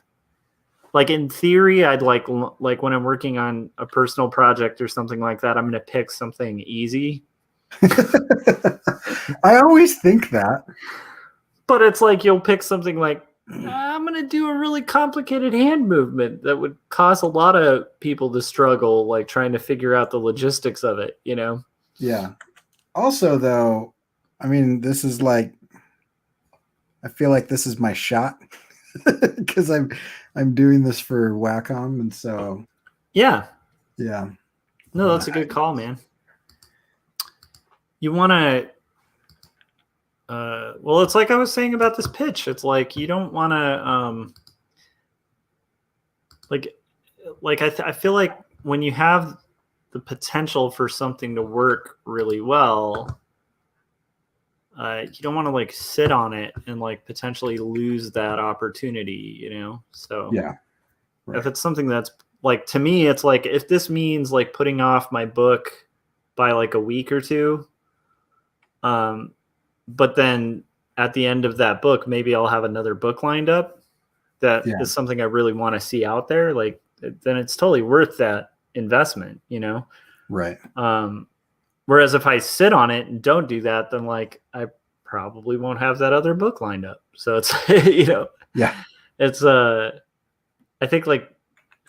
like, in theory, I'd like when I'm working on a personal project or something like that, I'm going to pick something easy. I always think that. But it's like you'll pick something like, I'm going to do a really complicated hand movement that would cause a lot of people to struggle, like trying to figure out the logistics of it, Yeah. Also, though, I mean, this is like, I feel like this is my shot because I'm doing this for Wacom, and so yeah. No, that's a good call, man. You want to. Well, it's like I was saying about this pitch. It's like you don't want to, like I feel like when you have the potential for something to work really well, you don't want to like sit on it and like potentially lose that opportunity, you know? So Yeah. Right. if it's something that's like, to me, it's like, if this means like putting off my book by like a week or two, but then at the end of that book, maybe I'll have another book lined up that is something I really want to see out there. Like, then it's totally worth that investment, you know? Right. Whereas if I sit on it and don't do that, then like I probably won't have that other book lined up. So it's, you know, it's, I think like,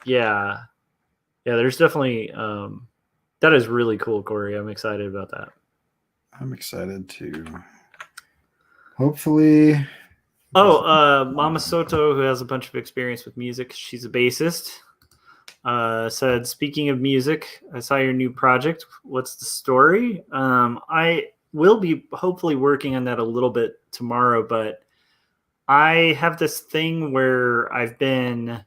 yeah, there's definitely, that is really cool, Corey. I'm excited about that. I'm excited too. Hopefully. Mama Soto, who has a bunch of experience with music, she's a bassist, said, speaking of music, I saw your new project. What's the story? I will be hopefully working on that a little bit tomorrow, but I have this thing where I've been,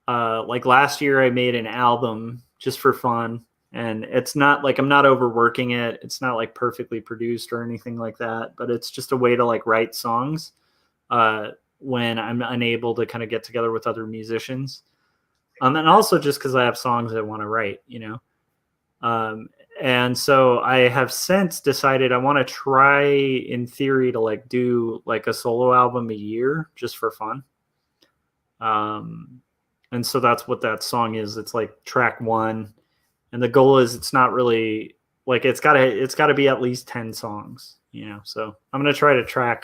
like last year I made an album just for fun, and it's not like I'm not overworking it. It's not like perfectly produced or anything like that, but it's just a way to like write songs when I'm unable to kind of get together with other musicians. And also just because I have songs I want to write, you know. And so I have since decided I want to try, in theory, to like do like a solo album a year just for fun. And so that's what that song is. It's like track 1. And the goal is, it's not really like, it's gotta be at least 10 songs, you know? So I'm going to try to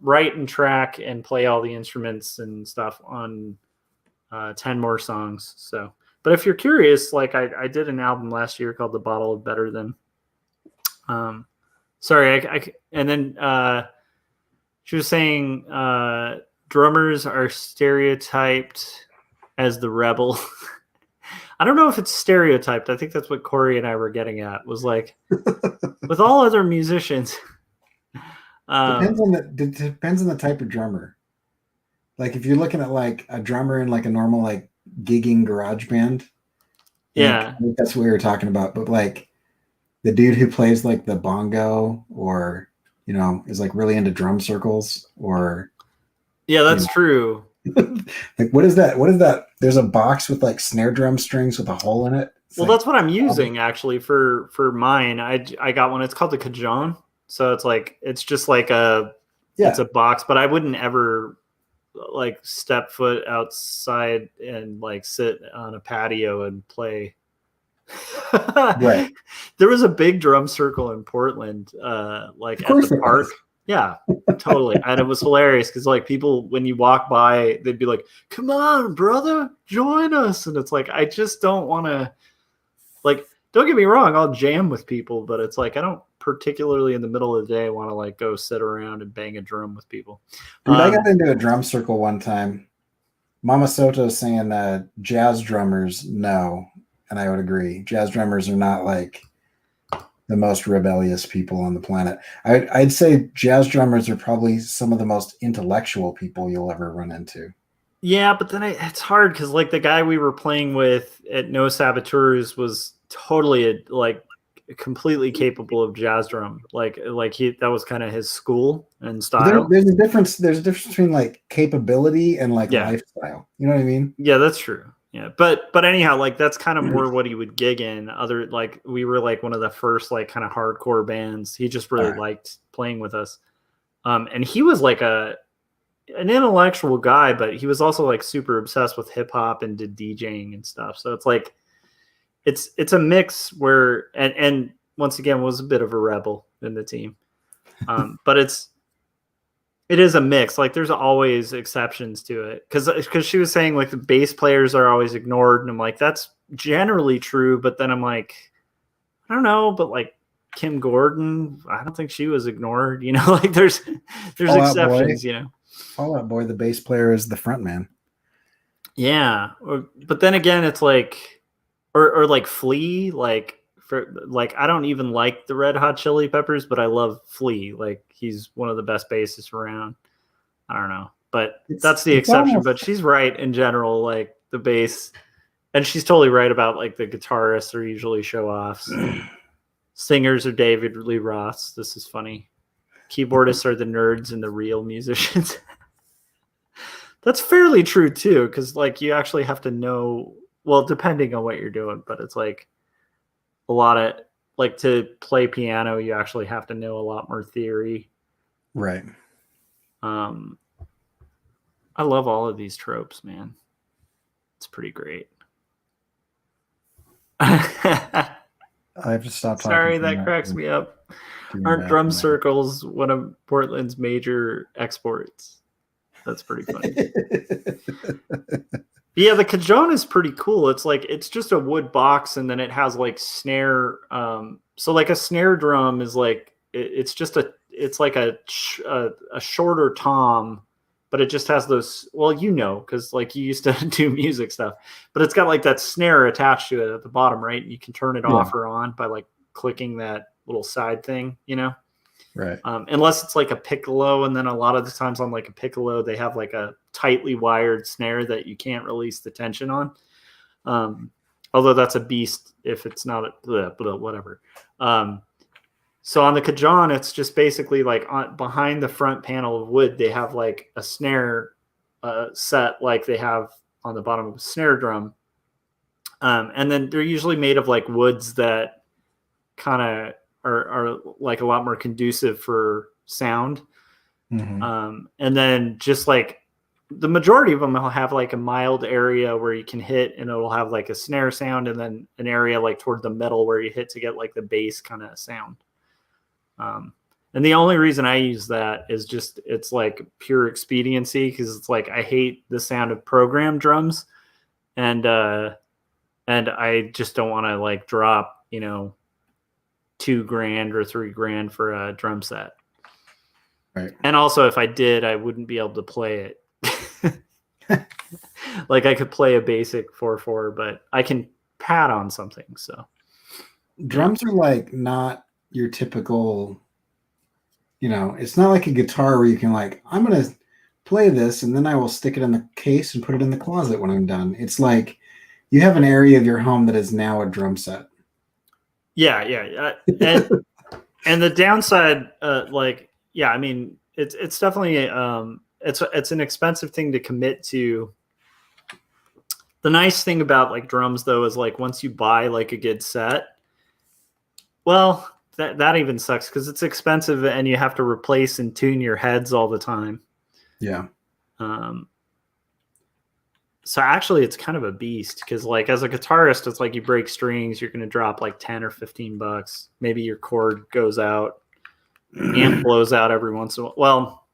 write and track and play all the instruments and stuff on 10 more songs. So, but if you're curious, like I did an album last year called The Bottle of Better Than. Sorry. And then she was saying drummers are stereotyped as the rebel. I don't know if it's stereotyped. I think that's what Corey and I were getting at, was like, with all other musicians. Depends on the type of drummer. Like if you're looking at like a drummer in like a normal like gigging garage band, I think that's what we were talking about. But like the dude who plays like the bongo, or you know, is like really into drum circles, or that's true. Like what is that? There's a box with like snare drum strings with a hole in it. Well, that's what I'm using actually for mine. I got one. It's called the Cajon. So it's just like it's a box, but I wouldn't ever like step foot outside and like sit on a patio and play. Right. There was a big drum circle in Portland, like at the park. Yeah, totally. And it was hilarious because like people, when you walk by, they'd be like, "Come on, brother, join us." And it's like, I just don't want to, like, don't get me wrong, I'll jam with people, but it's like, I don't particularly in the middle of the day want to like go sit around and bang a drum with people. Dude, I got into a drum circle one time. Mama Soto saying jazz drummers, no. And I would agree. Jazz drummers are not like the most rebellious people on the planet. I'd say jazz drummers are probably some of the most intellectual people you'll ever run into. Yeah, but then it's hard because like the guy we were playing with at No Saboteurs was totally completely capable of jazz drum. That was kind of his school and style. There's a difference between like capability and like lifestyle. You know what I mean? Yeah, that's true. Yeah, but anyhow, like that's kind of more what he would gig in. Other like we were like one of the first like kind of hardcore bands. He just really liked playing with us, and he was like an intellectual guy, but he was also like super obsessed with hip hop and did DJing and stuff. So it's like it's a mix where and once again was a bit of a rebel in the team, but it is a mix. Like there's always exceptions to it. Cause she was saying like the bass players are always ignored. And I'm like, that's generally true. But then I'm like, I don't know, but like Kim Gordon, I don't think she was ignored, you know, like there's exceptions, you know. Fall Out Boy, the bass player is the front man. Yeah. But then again, it's like, or like Flea, like I don't even like the Red Hot Chili Peppers, but I love Flea. Like he's one of the best bassists around. I don't know, but that's the exception. But she's right in general. Like the bass. And she's totally right about like the guitarists are usually show offs. Singers are David Lee Ross. This is funny. Keyboardists are the nerds and the real musicians. That's fairly true too, because like you actually have to know, well, depending on what you're doing, but it's like a lot of like to play piano, you actually have to know a lot more theory. Right. I love all of these tropes, man. It's pretty great. I have to stop talking. Sorry, that cracks me up. Aren't drum circles one of Portland's major exports? That's pretty funny. Yeah, the cajon is pretty cool. It's like it's just a wood box, and then it has like snare. So like a snare drum is like it's like a shorter tom, but it just has those. Well, you know, because like you used to do music stuff, but it's got like that snare attached to it at the bottom, right? You can turn it off or on by like clicking that little side thing, you know. Right. Unless it's like a piccolo, and then a lot of the times on like a piccolo, they have like a tightly wired snare that you can't release the tension on. Although that's a beast if it's not whatever. So on the cajon, it's just basically like behind the front panel of wood, they have like a snare set like they have on the bottom of a snare drum. And then they're usually made of like woods that kind of are like a lot more conducive for sound. Mm-hmm. And then just like the majority of them will have like a mild area where you can hit and it'll have like a snare sound, and then an area like toward the middle where you hit to get like the bass kind of sound. And the only reason I use that is just it's like pure expediency, because it's like I hate the sound of programmed drums, and I just don't want to like drop, you know, $2,000 or $3,000 for a drum set. Right. And also if I did, I wouldn't be able to play it. Like I could play a basic 4/4, but I can pad on something. So drums are like not your typical, you know, it's not like a guitar where you can like, I'm going to play this and then I will stick it in the case and put it in the closet when I'm done. It's like you have an area of your home that is now a drum set. Yeah. And the downside, like, yeah, I mean, it's definitely it's an expensive thing to commit to. The nice thing about like drums though is like once you buy like a good set, well, that even sucks because it's expensive and you have to replace and tune your heads all the time. Yeah. So actually it's kind of a beast because like as a guitarist, it's like you break strings, you're going to drop like 10 or 15 bucks. Maybe your cord goes out, amp blows out every once in a while. Well,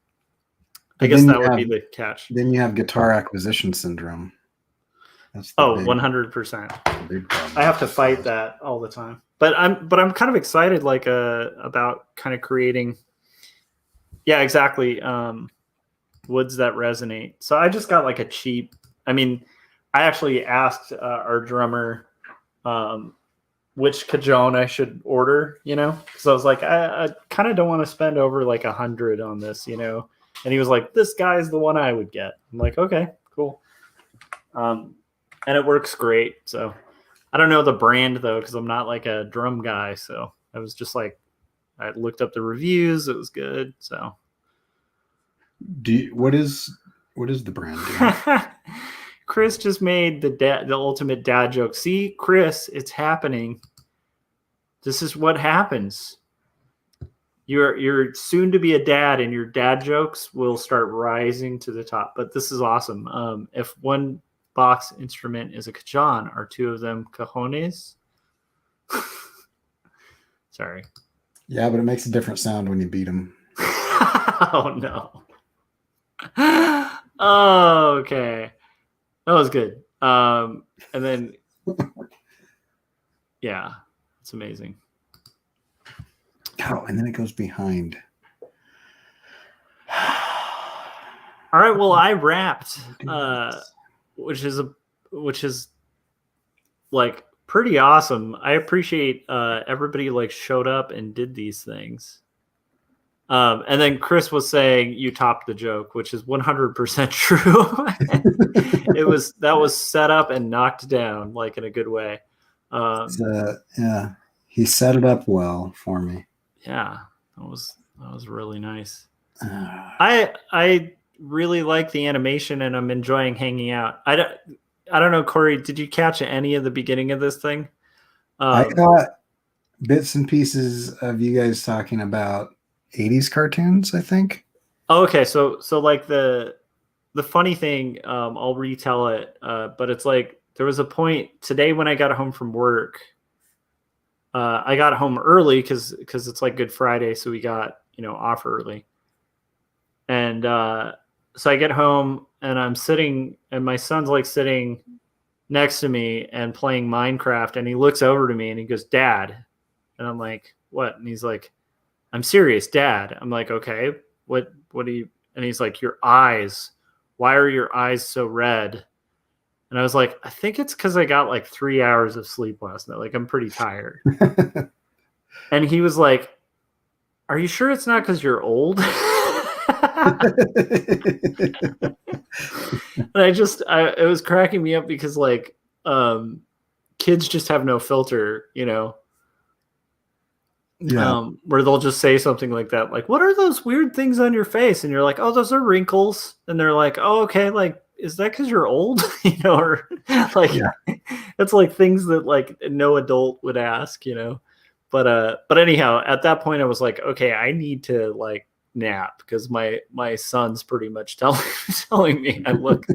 I guess that would be the catch. Then you have guitar acquisition syndrome. That's 100%. I have to fight that all the time. But I'm kind of excited like about kind of creating exactly woods that resonate. So I just got like a cheap, I mean, I actually asked our drummer which cajon I should order, you know, because I was like, I kind of don't want to spend over like $100 on this, you know. And he was like, this guy's the one I would get. I'm like, okay, cool. And it works great. So I don't know the brand though, because I'm not like a drum guy. So I was just like, I looked up the reviews. It was good. So what is the brand? Chris just made the ultimate dad joke. See, Chris, it's happening. This is what happens. You're soon to be a dad, and your dad jokes will start rising to the top. But this is awesome. If one box instrument is a cajon, are two of them cajones? Sorry. Yeah, but it makes a different sound when you beat them. Oh no. Oh, okay. That was good. And then, yeah, it's amazing. Oh, and then it goes behind. All right. Well, I rapped, which is like pretty awesome. I appreciate everybody like showed up and did these things. And then Chris was saying you topped the joke, which is 100% true. That was set up and knocked down like in a good way. Yeah, he set it up well for me. Yeah, that was really nice. I really like the animation and I'm enjoying hanging out. I don't know, Corey, did you catch any of the beginning of this thing? I caught bits and pieces of you guys talking about 80s cartoons, I think. Oh, okay, so like the funny thing, I'll retell it, but it's like there was a point today when I got home from work. I got home early because it's like Good Friday, so we got off early. And so I get home and I'm sitting, and my son's like sitting next to me and playing Minecraft, and he looks over to me and he goes, "Dad," and I'm like, "What?" And he's like, "I'm serious, Dad." I'm like, "Okay, what do you?" And he's like, "Your eyes. Why are your eyes so red?" And I was like, "I think it's because I got like 3 hours of sleep last night. Like I'm pretty tired." And he was like, "Are you sure it's not because you're old?" And it was cracking me up because like kids just have no filter, Yeah. Where they'll just say something like that, like, "What are those weird things on your face?" And you're like, "Oh, those are wrinkles." And they're like, "Oh, okay, like, is that because you're old?" Or like, it's like things that like no adult would ask, But anyhow, at that point, I was like, okay, I need to like nap because my son's pretty much telling me I look.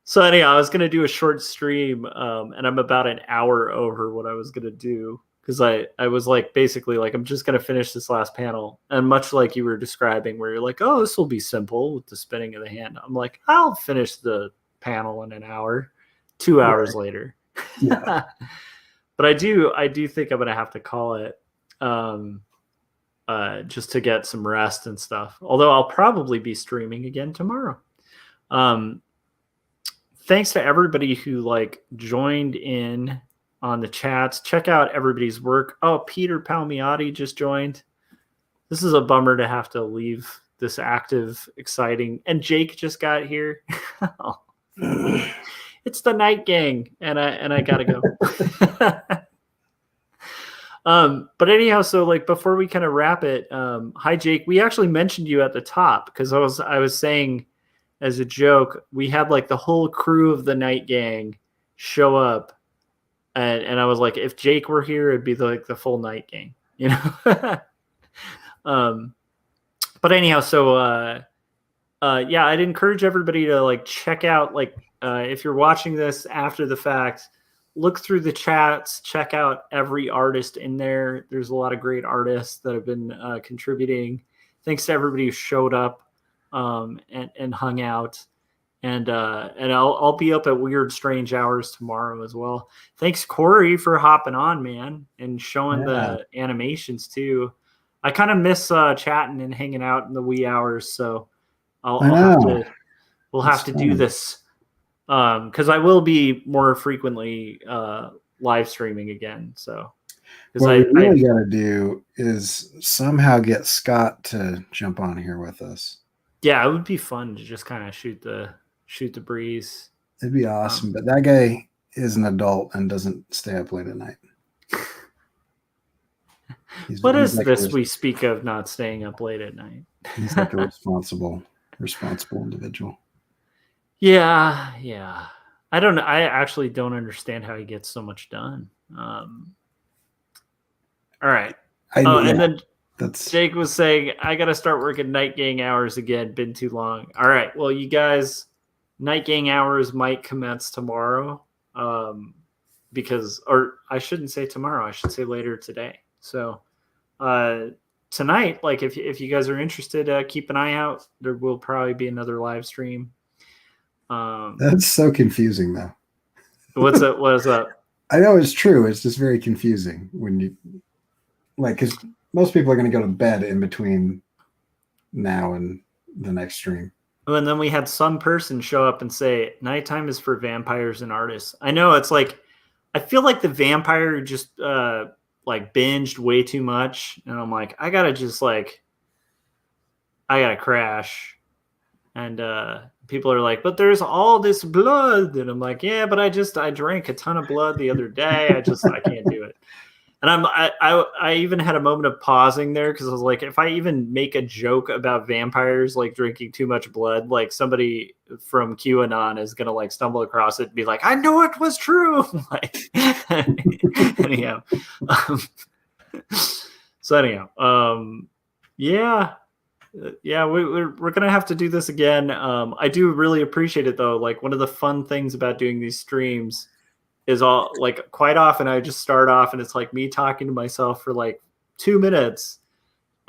So anyhow, I was gonna do a short stream, and I'm about an hour over what I was gonna do because I was like basically like I'm just gonna finish this last panel, and much like you were describing, where you're like, oh, this will be simple with the spinning of the hand. I'm like, I'll finish the panel in an hour. 2 hours later. Yeah. But I do think I'm gonna have to call it. Just to get some rest and stuff. Although I'll probably be streaming again tomorrow. Thanks to everybody who like joined in on the chats. Check out everybody's work. Oh, Peter Palmiotti just joined. This is a bummer to have to leave this active, exciting. And Jake just got here. It's the Night Gang, and I gotta go. But anyhow, so like before we kind of wrap it, hi Jake. We actually mentioned you at the top because I was saying as a joke, we had like the whole crew of the Night Gang show up, and I was like, if Jake were here, it'd be like the full Night Gang, But anyhow, so yeah, I'd encourage everybody to like check out like if you're watching this after the fact. Look through the chats, check out every artist in there. There's a lot of great artists that have been contributing. Thanks to everybody who showed up and hung out. And I'll be up at weird, strange hours tomorrow as well. Thanks, Corey, for hopping on, man, and showing the animations too. I kind of miss chatting and hanging out in the wee hours, so we'll have to do this. Because I will be more frequently live streaming again. So what we really got to do is somehow get Scott to jump on here with us. Yeah, it would be fun to just kind of shoot the breeze. It'd be awesome, but that guy is an adult and doesn't stay up late at night. What is like this we speak of not staying up late at night? He's like a responsible individual. Yeah. I don't know. I actually don't understand how he gets so much done. All right. And then Jake was saying, I got to start working Night Gang hours again. Been too long. All right. Well, you guys, Night Gang hours might commence tomorrow. Or I shouldn't say tomorrow. I should say later today. So tonight, like if you guys are interested, keep an eye out. There will probably be another live stream. That's so confusing, though. What's up? What is up? I know it's true. It's just very confusing when you because most people are going to go to bed in between now and the next stream. And then we had some person show up and say, nighttime is for vampires and artists. I know it's like, I feel like the vampire just like binged way too much, and I'm like, I gotta crash. And people are like, but there's all this blood, and I'm like, yeah, but I drank a ton of blood the other day. I can't do it. And I even had a moment of pausing there because I was like, if I even make a joke about vampires like drinking too much blood, like somebody from QAnon is gonna like stumble across it and be like, I knew it was true. Like, anyhow, yeah. Yeah, we're gonna have to do this again. I do really appreciate it though. Like one of the fun things about doing these streams is all like quite often I just start off and it's like me talking to myself for like 2 minutes,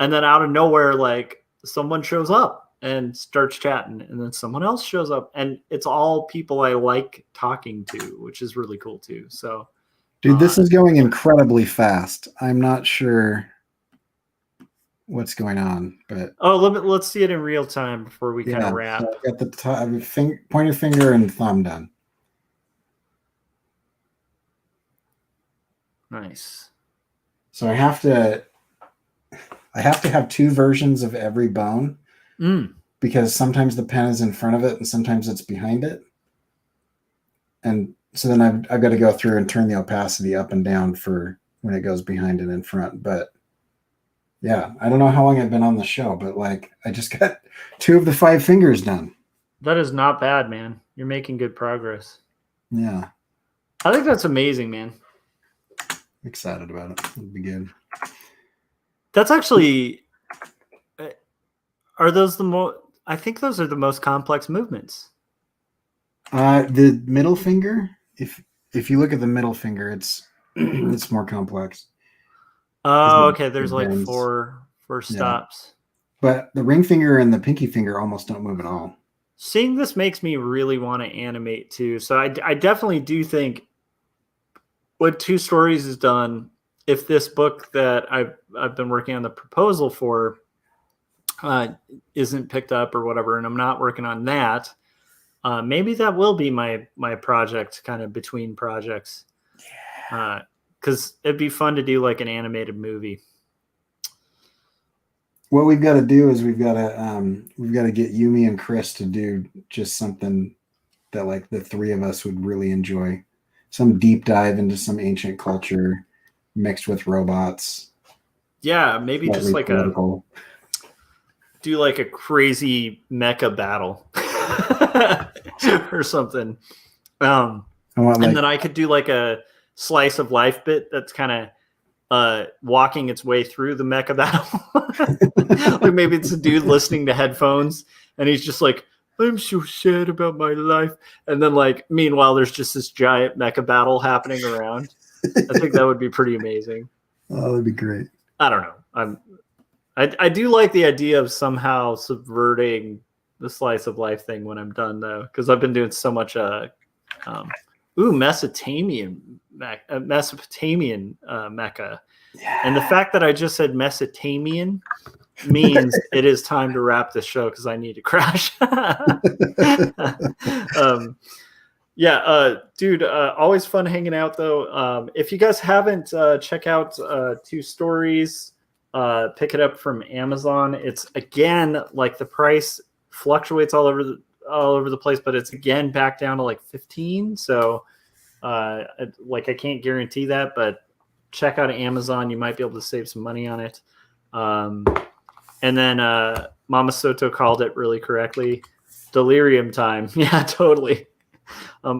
and then out of nowhere like someone shows up and starts chatting, and then someone else shows up, and it's all people I like talking to, which is really cool too. So, dude, this is going incredibly fast. I'm not sure what's going on, but let's see it in real time before we kind of wrap. So I got the pointer finger and thumb done. Nice. So I have to have 2 versions of every bone because sometimes the pen is in front of it and sometimes it's behind it, and so then I've got to go through and turn the opacity up and down for when it goes behind and in front. But yeah, I don't know how long I've been on the show, but like I just got 2 of the 5 fingers done. That is not bad, man. You're making good progress. Yeah, I think that's amazing, man. Excited about it. It'll be good. That's actually, are those the most? I think those are the most complex movements. The middle finger. If you look at the middle finger, it's it's more complex. Oh, okay. There's like four stops. But the ring finger and the pinky finger almost don't move at all. Seeing this makes me really want to animate too. So I definitely do think what 2 Stories is done, if this book that I've been working on the proposal for isn't picked up or whatever, and I'm not working on that, maybe that will be my project kind of between projects. Yeah. Because it'd be fun to do like an animated movie. What we've got to do is we've got to get Yumi and Chris to do just something that like the 3 of us would really enjoy. Some deep dive into some ancient culture mixed with robots. Yeah, maybe just like political. Do like a crazy mecha battle or something. And then I could do like a slice of life bit that's kind of walking its way through the mecha battle. Like maybe it's a dude listening to headphones and he's just like, I'm so sad about my life. And then like, meanwhile, there's just this giant mecha battle happening around. I think that would be pretty amazing. Oh, that'd be great. I don't know. I do like the idea of somehow subverting the slice of life thing when I'm done though. Cause I've been doing so much, Mesopotamian mecha. Yeah. And the fact that I just said Mesopotamian means it is time to wrap this show because I need to crash. Dude, always fun hanging out though. If you guys haven't, check out 2 Stories, pick it up from Amazon. It's again like the price fluctuates all over the place, but it's again back down to like 15. So like I can't guarantee that, but check out Amazon. You might be able to save some money on it. And then Mama Soto called it really correctly. Delirium time. Yeah, totally.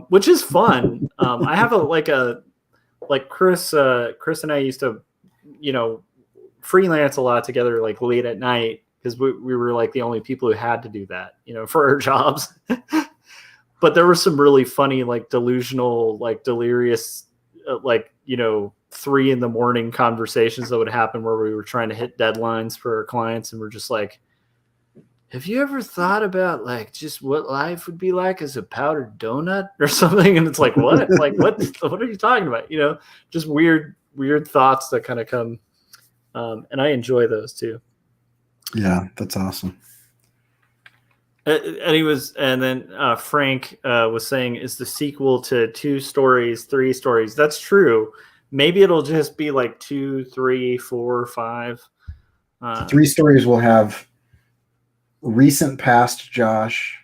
Which is fun. I have Chris and I used to, freelance a lot together, like late at night, because we were like the only people who had to do that, for our jobs. But there were some really funny, like delusional, like delirious, 3 a.m. conversations that would happen where we were trying to hit deadlines for our clients. And we're just like, have you ever thought about like just what life would be like as a powdered donut or something? And it's like, what? Like, what are you talking about? Just weird thoughts that kind of come. And I enjoy those too. Yeah, that's awesome. And then Frank was saying, is the sequel to 2 Stories, 3 Stories. That's true. Maybe it'll just be like 2, 3, 4, 5. 3 stories will have recent past Josh,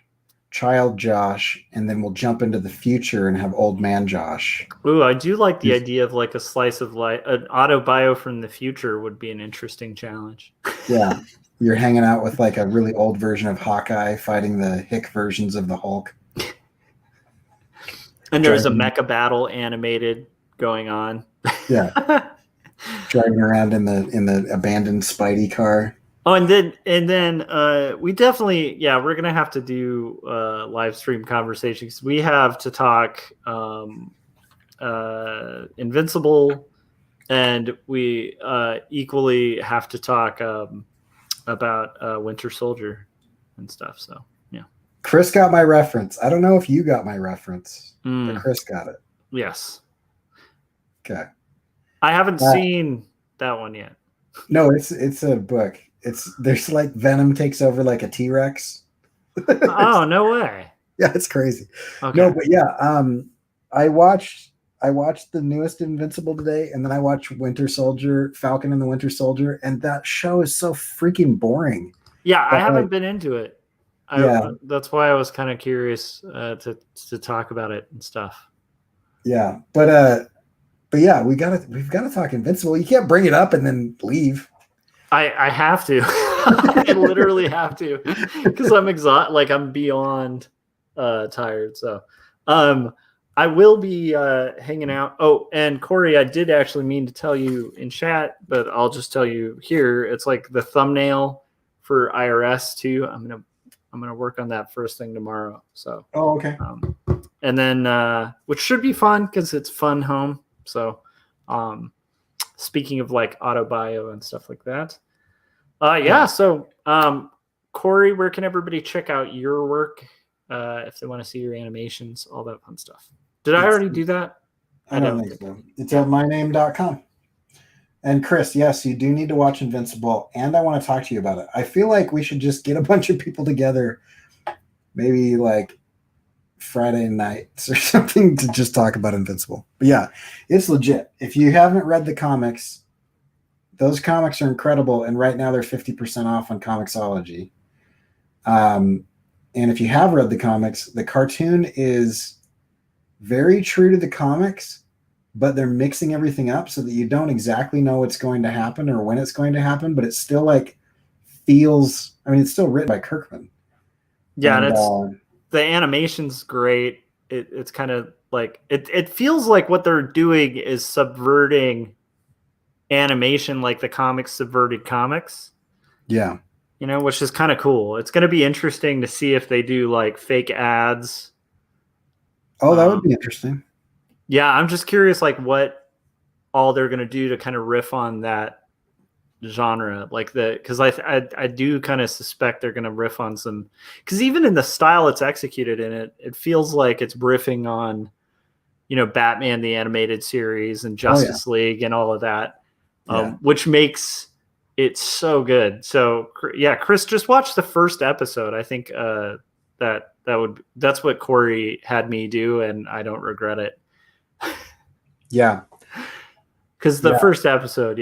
child Josh, and then we'll jump into the future and have old man Josh. Ooh, I do like the idea of like a slice of life. An auto bio from the future would be an interesting challenge. Yeah. You're hanging out with like a really old version of Hawkeye fighting the hick versions of the Hulk. And there's a mecha battle animated going on. Yeah. Driving around in the abandoned Spidey car. Oh, and then we definitely, we're gonna have to do live stream conversations. We have to talk Invincible, and we equally have to talk about Winter Soldier and stuff. So yeah, Chris got my reference. I don't know if you got my reference, but Chris got it. Yes. Okay. I haven't seen that one yet. No, it's a book. There's like Venom takes over like a T-Rex. Oh, no way. Yeah, it's crazy. Okay. No, but yeah, I watched the newest Invincible today, and then I watched Winter Soldier, Falcon and the Winter Soldier, and that show is so freaking boring. Yeah, I haven't been into it. Yeah. That's why I was kind of curious to talk about it and stuff. Yeah, but yeah, we've got to talk Invincible. You can't bring it up and then leave. I have to. I literally have to, because I'm exhausted. Like, I'm beyond tired. So I will be hanging out. Oh, and Corey, I did actually mean to tell you in chat, but I'll just tell you here. It's like the thumbnail for IRS too. I'm gonna work on that first thing tomorrow. So okay. And then which should be fun because it's fun home. So speaking of like auto bio and stuff like that. So Corey, where can everybody check out your work if they want to see your animations, all that fun stuff? Did I already do that? I don't think so. It's at myname.com. And Chris, yes, you do need to watch Invincible, and I want to talk to you about it. I feel like we should just get a bunch of people together, maybe like Friday nights or something, to just talk about Invincible. But yeah, it's legit. If you haven't read the comics, those comics are incredible, and right now they're 50% off on Comixology. And if you have read the comics, the cartoon is very true to the comics, but they're mixing everything up so that you don't exactly know what's going to happen or when it's going to happen, but it still like feels, I mean, it's still written by Kirkman. Yeah, and the animation's great. It's kind of like, it feels like what they're doing is subverting animation like the comics subverted comics. Yeah. You know, which is kind of cool. It's going to be interesting to see if they do like fake ads. Oh, that would be interesting. Yeah, I'm just curious like what all they're going to do to kind of riff on that genre, like because I do kind of suspect they're going to riff on some, because even in the style it's executed in it feels like it's riffing on, you know, Batman the Animated Series and Justice League and all of that, which makes it so good. So yeah, Chris, just watch the first episode. I think that's what Corey had me do, and I don't regret it. Yeah, because the first episode,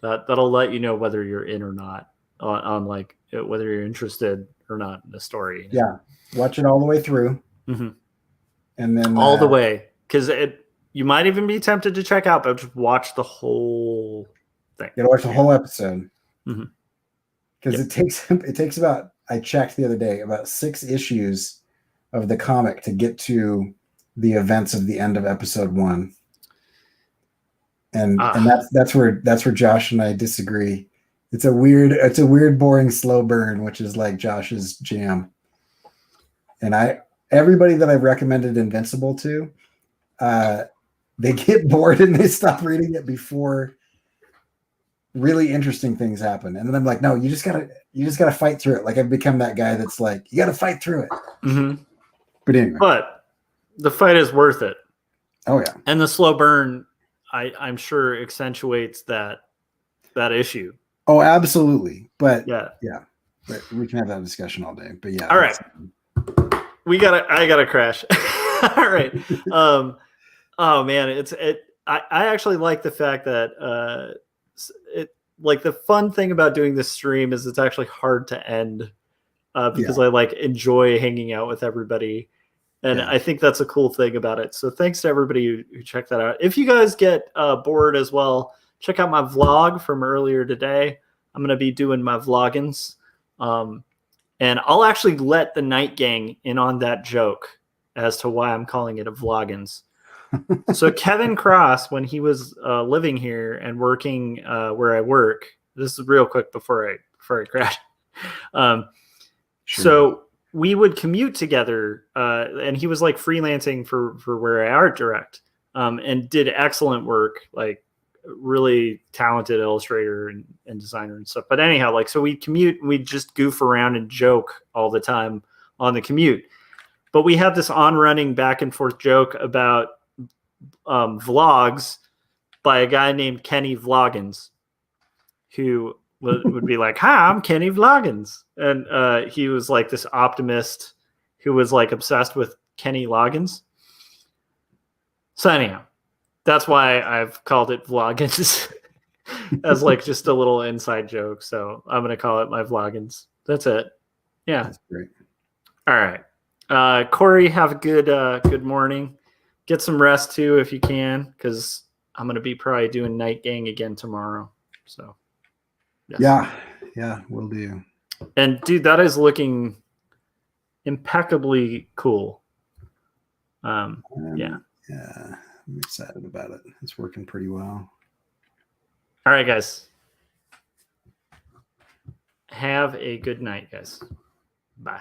that'll let you know whether you're in or not on like whether you're interested or not in the story. Yeah, watch it all the way through, and then all the way, because you might even be tempted to check out, but just watch the whole thing. You gotta watch the whole episode, because it takes about, I checked the other day, about 6 issues of the comic to get to the events of the end of episode 1. And that's where Josh and I disagree. It's a weird, boring, slow burn, which is like Josh's jam. And everybody that I've recommended Invincible to, they get bored and they stop reading it before really interesting things happen. And then I'm like, no, you just gotta fight through it. Like, I've become that guy that's like, you gotta fight through it. But anyway, but the fight is worth it. Oh yeah, and the slow burn, I'm sure, accentuates that issue. Oh, absolutely. But yeah. But we can have that discussion all day. But yeah. All right. I gotta crash. All right. Oh man, I actually like the fact that like the fun thing about doing this stream is it's actually hard to end because I like enjoy hanging out with everybody. And I think that's a cool thing about it. So thanks to everybody who checked that out. If you guys get bored as well, check out my vlog from earlier today. I'm going to be doing my vloggins. And I'll actually let the Night Gang in on that joke as to why I'm calling it a vloggins. So Kevin Cross, when he was living here and working where I work, this is real quick before I crash. So we would commute together, and he was like freelancing for where I art direct, and did excellent work, like really talented illustrator and designer and stuff. But anyhow, like, so we commute and we just goof around and joke all the time on the commute. But we had this on-running back and forth joke about vlogs by a guy named Kenny Vloggins, who would be like, "Hi, I'm Kenny Vloggins," and he was like this optimist who was like obsessed with Kenny Loggins. So anyhow, that's why I've called it Vloggins as like just a little inside joke. So I'm gonna call it my Vloggins. That's it. Yeah. That's great. All right. Corey, have a good morning. Get some rest too if you can, because I'm gonna be probably doing Night Gang again tomorrow. So yes. Yeah, will do. And dude, that is looking impeccably cool. Yeah, I'm excited about it. It's working pretty well. All right, guys. Have a good night, guys. Bye.